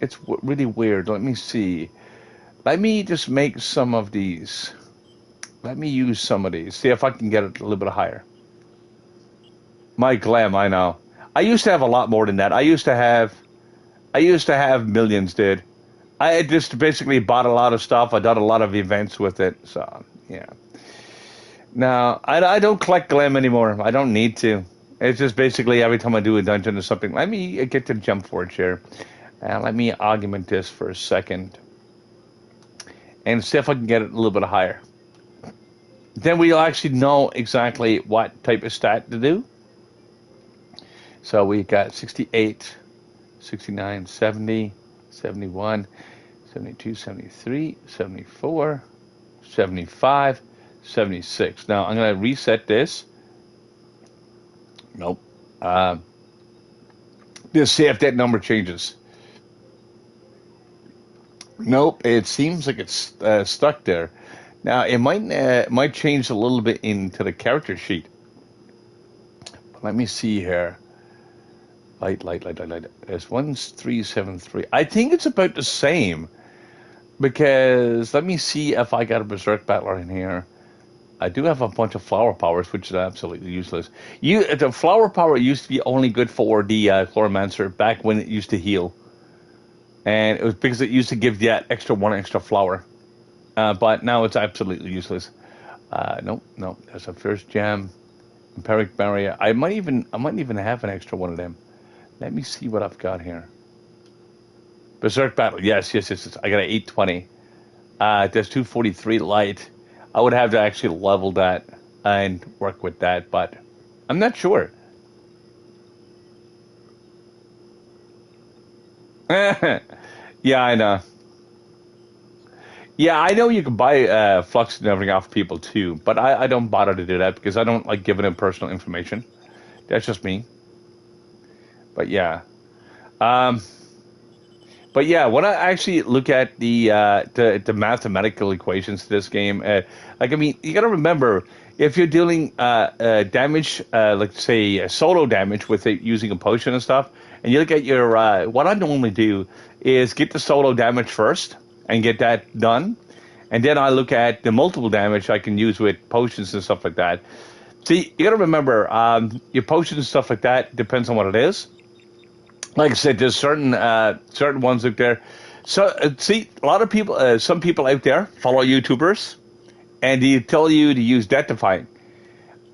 It's really weird. Let me see. Let me just make some of these. Let me use some of these. See if I can get it a little bit higher. My glam, I know. I used to have a lot more than that. I used to have millions, dude. I had just basically bought a lot of stuff. I done a lot of events with it. So, yeah. Now, I don't collect glam anymore. I don't need to. It's just basically every time I do a dungeon or something. Let me get to jump forge here. Let me augment this for a second. And see if I can get it a little bit higher. Then we'll actually know exactly what type of stat to do. So we got 68, 69, 70, 71, 72, 73, 74, 75, 76. Now I'm going to reset this. Nope. Just see if that number changes. Nope, it seems like it's stuck there. Now it might change a little bit into the character sheet. But let me see here. Light. It's 1373. I think it's about the same because let me see if I got a berserk battler in here. I do have a bunch of flower powers, which is absolutely useless. The flower power used to be only good for the Chloromancer back when it used to heal. And it was because it used to give that one extra flower. But now it's absolutely useless. Nope. That's a first gem. Empiric barrier. I might even have an extra one of them. Let me see what I've got here. Berserk battle. Yes. I got an 820. There's 243 light. I would have to actually level that and work with that, but I'm not sure. Yeah, I know. Yeah, I know you can buy flux and everything off people too, but I don't bother to do that because I don't like giving them personal information. That's just me. But yeah. Um, but yeah, when I actually look at the mathematical equations to this game, you got to remember if you're dealing damage, like say solo damage with it using a potion and stuff, and you look at your what I normally do is get the solo damage first and get that done, and then I look at the multiple damage I can use with potions and stuff like that. See, you got to remember your potions and stuff like that depends on what it is. Like I said, there's certain ones out there. So see, a lot of people, some people out there follow YouTubers, and they tell you to use death defying.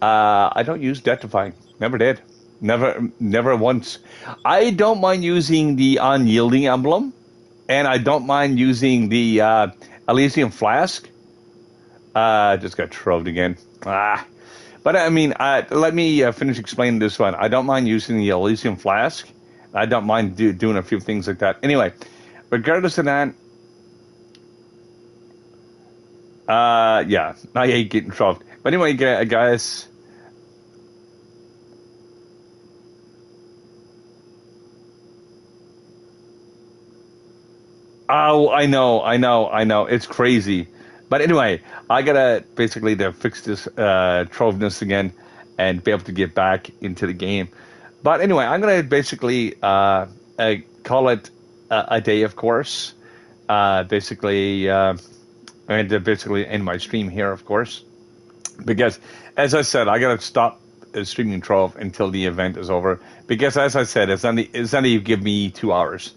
I don't use death defying. Never did. Never once. I don't mind using the unyielding emblem, and I don't mind using the Elysium flask. Just got troved again. But I mean, let me finish explaining this one. I don't mind using the Elysium flask. I don't mind doing a few things like that. Anyway, regardless of that, yeah, I hate getting troved. But anyway, guys. Oh, I know. It's crazy. But anyway, I gotta basically to fix this troveness again and be able to get back into the game. But anyway, I'm going to basically call it a day, of course. Basically, and to basically end my stream here, of course. Because, as I said, I got to stop streaming Trove until the event is over. Because, as I said, it's only give me 2 hours.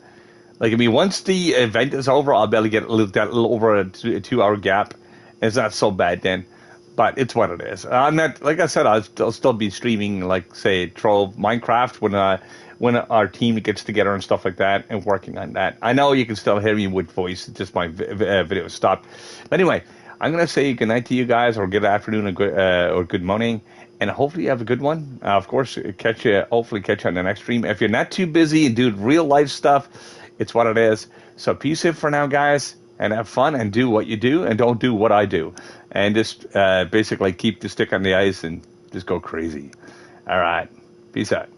Like, I mean, once the event is over, I'll be able to get a little over a 2 hour gap. It's not so bad then. But it's what it is. I'm not, like I said, I'll still be streaming, like, say, Trove Minecraft when our team gets together and stuff like that and working on that. I know you can still hear me with voice. It's just my video stopped. But anyway, I'm going to say good night to you guys, or good afternoon, or good morning. And hopefully you have a good one. Of course, hopefully catch you on the next stream. If you're not too busy and do real life stuff, it's what it is. So peace out for now, guys. And have fun and do what you do and don't do what I do. And just basically keep the stick on the ice and Just go crazy. All right. Peace out.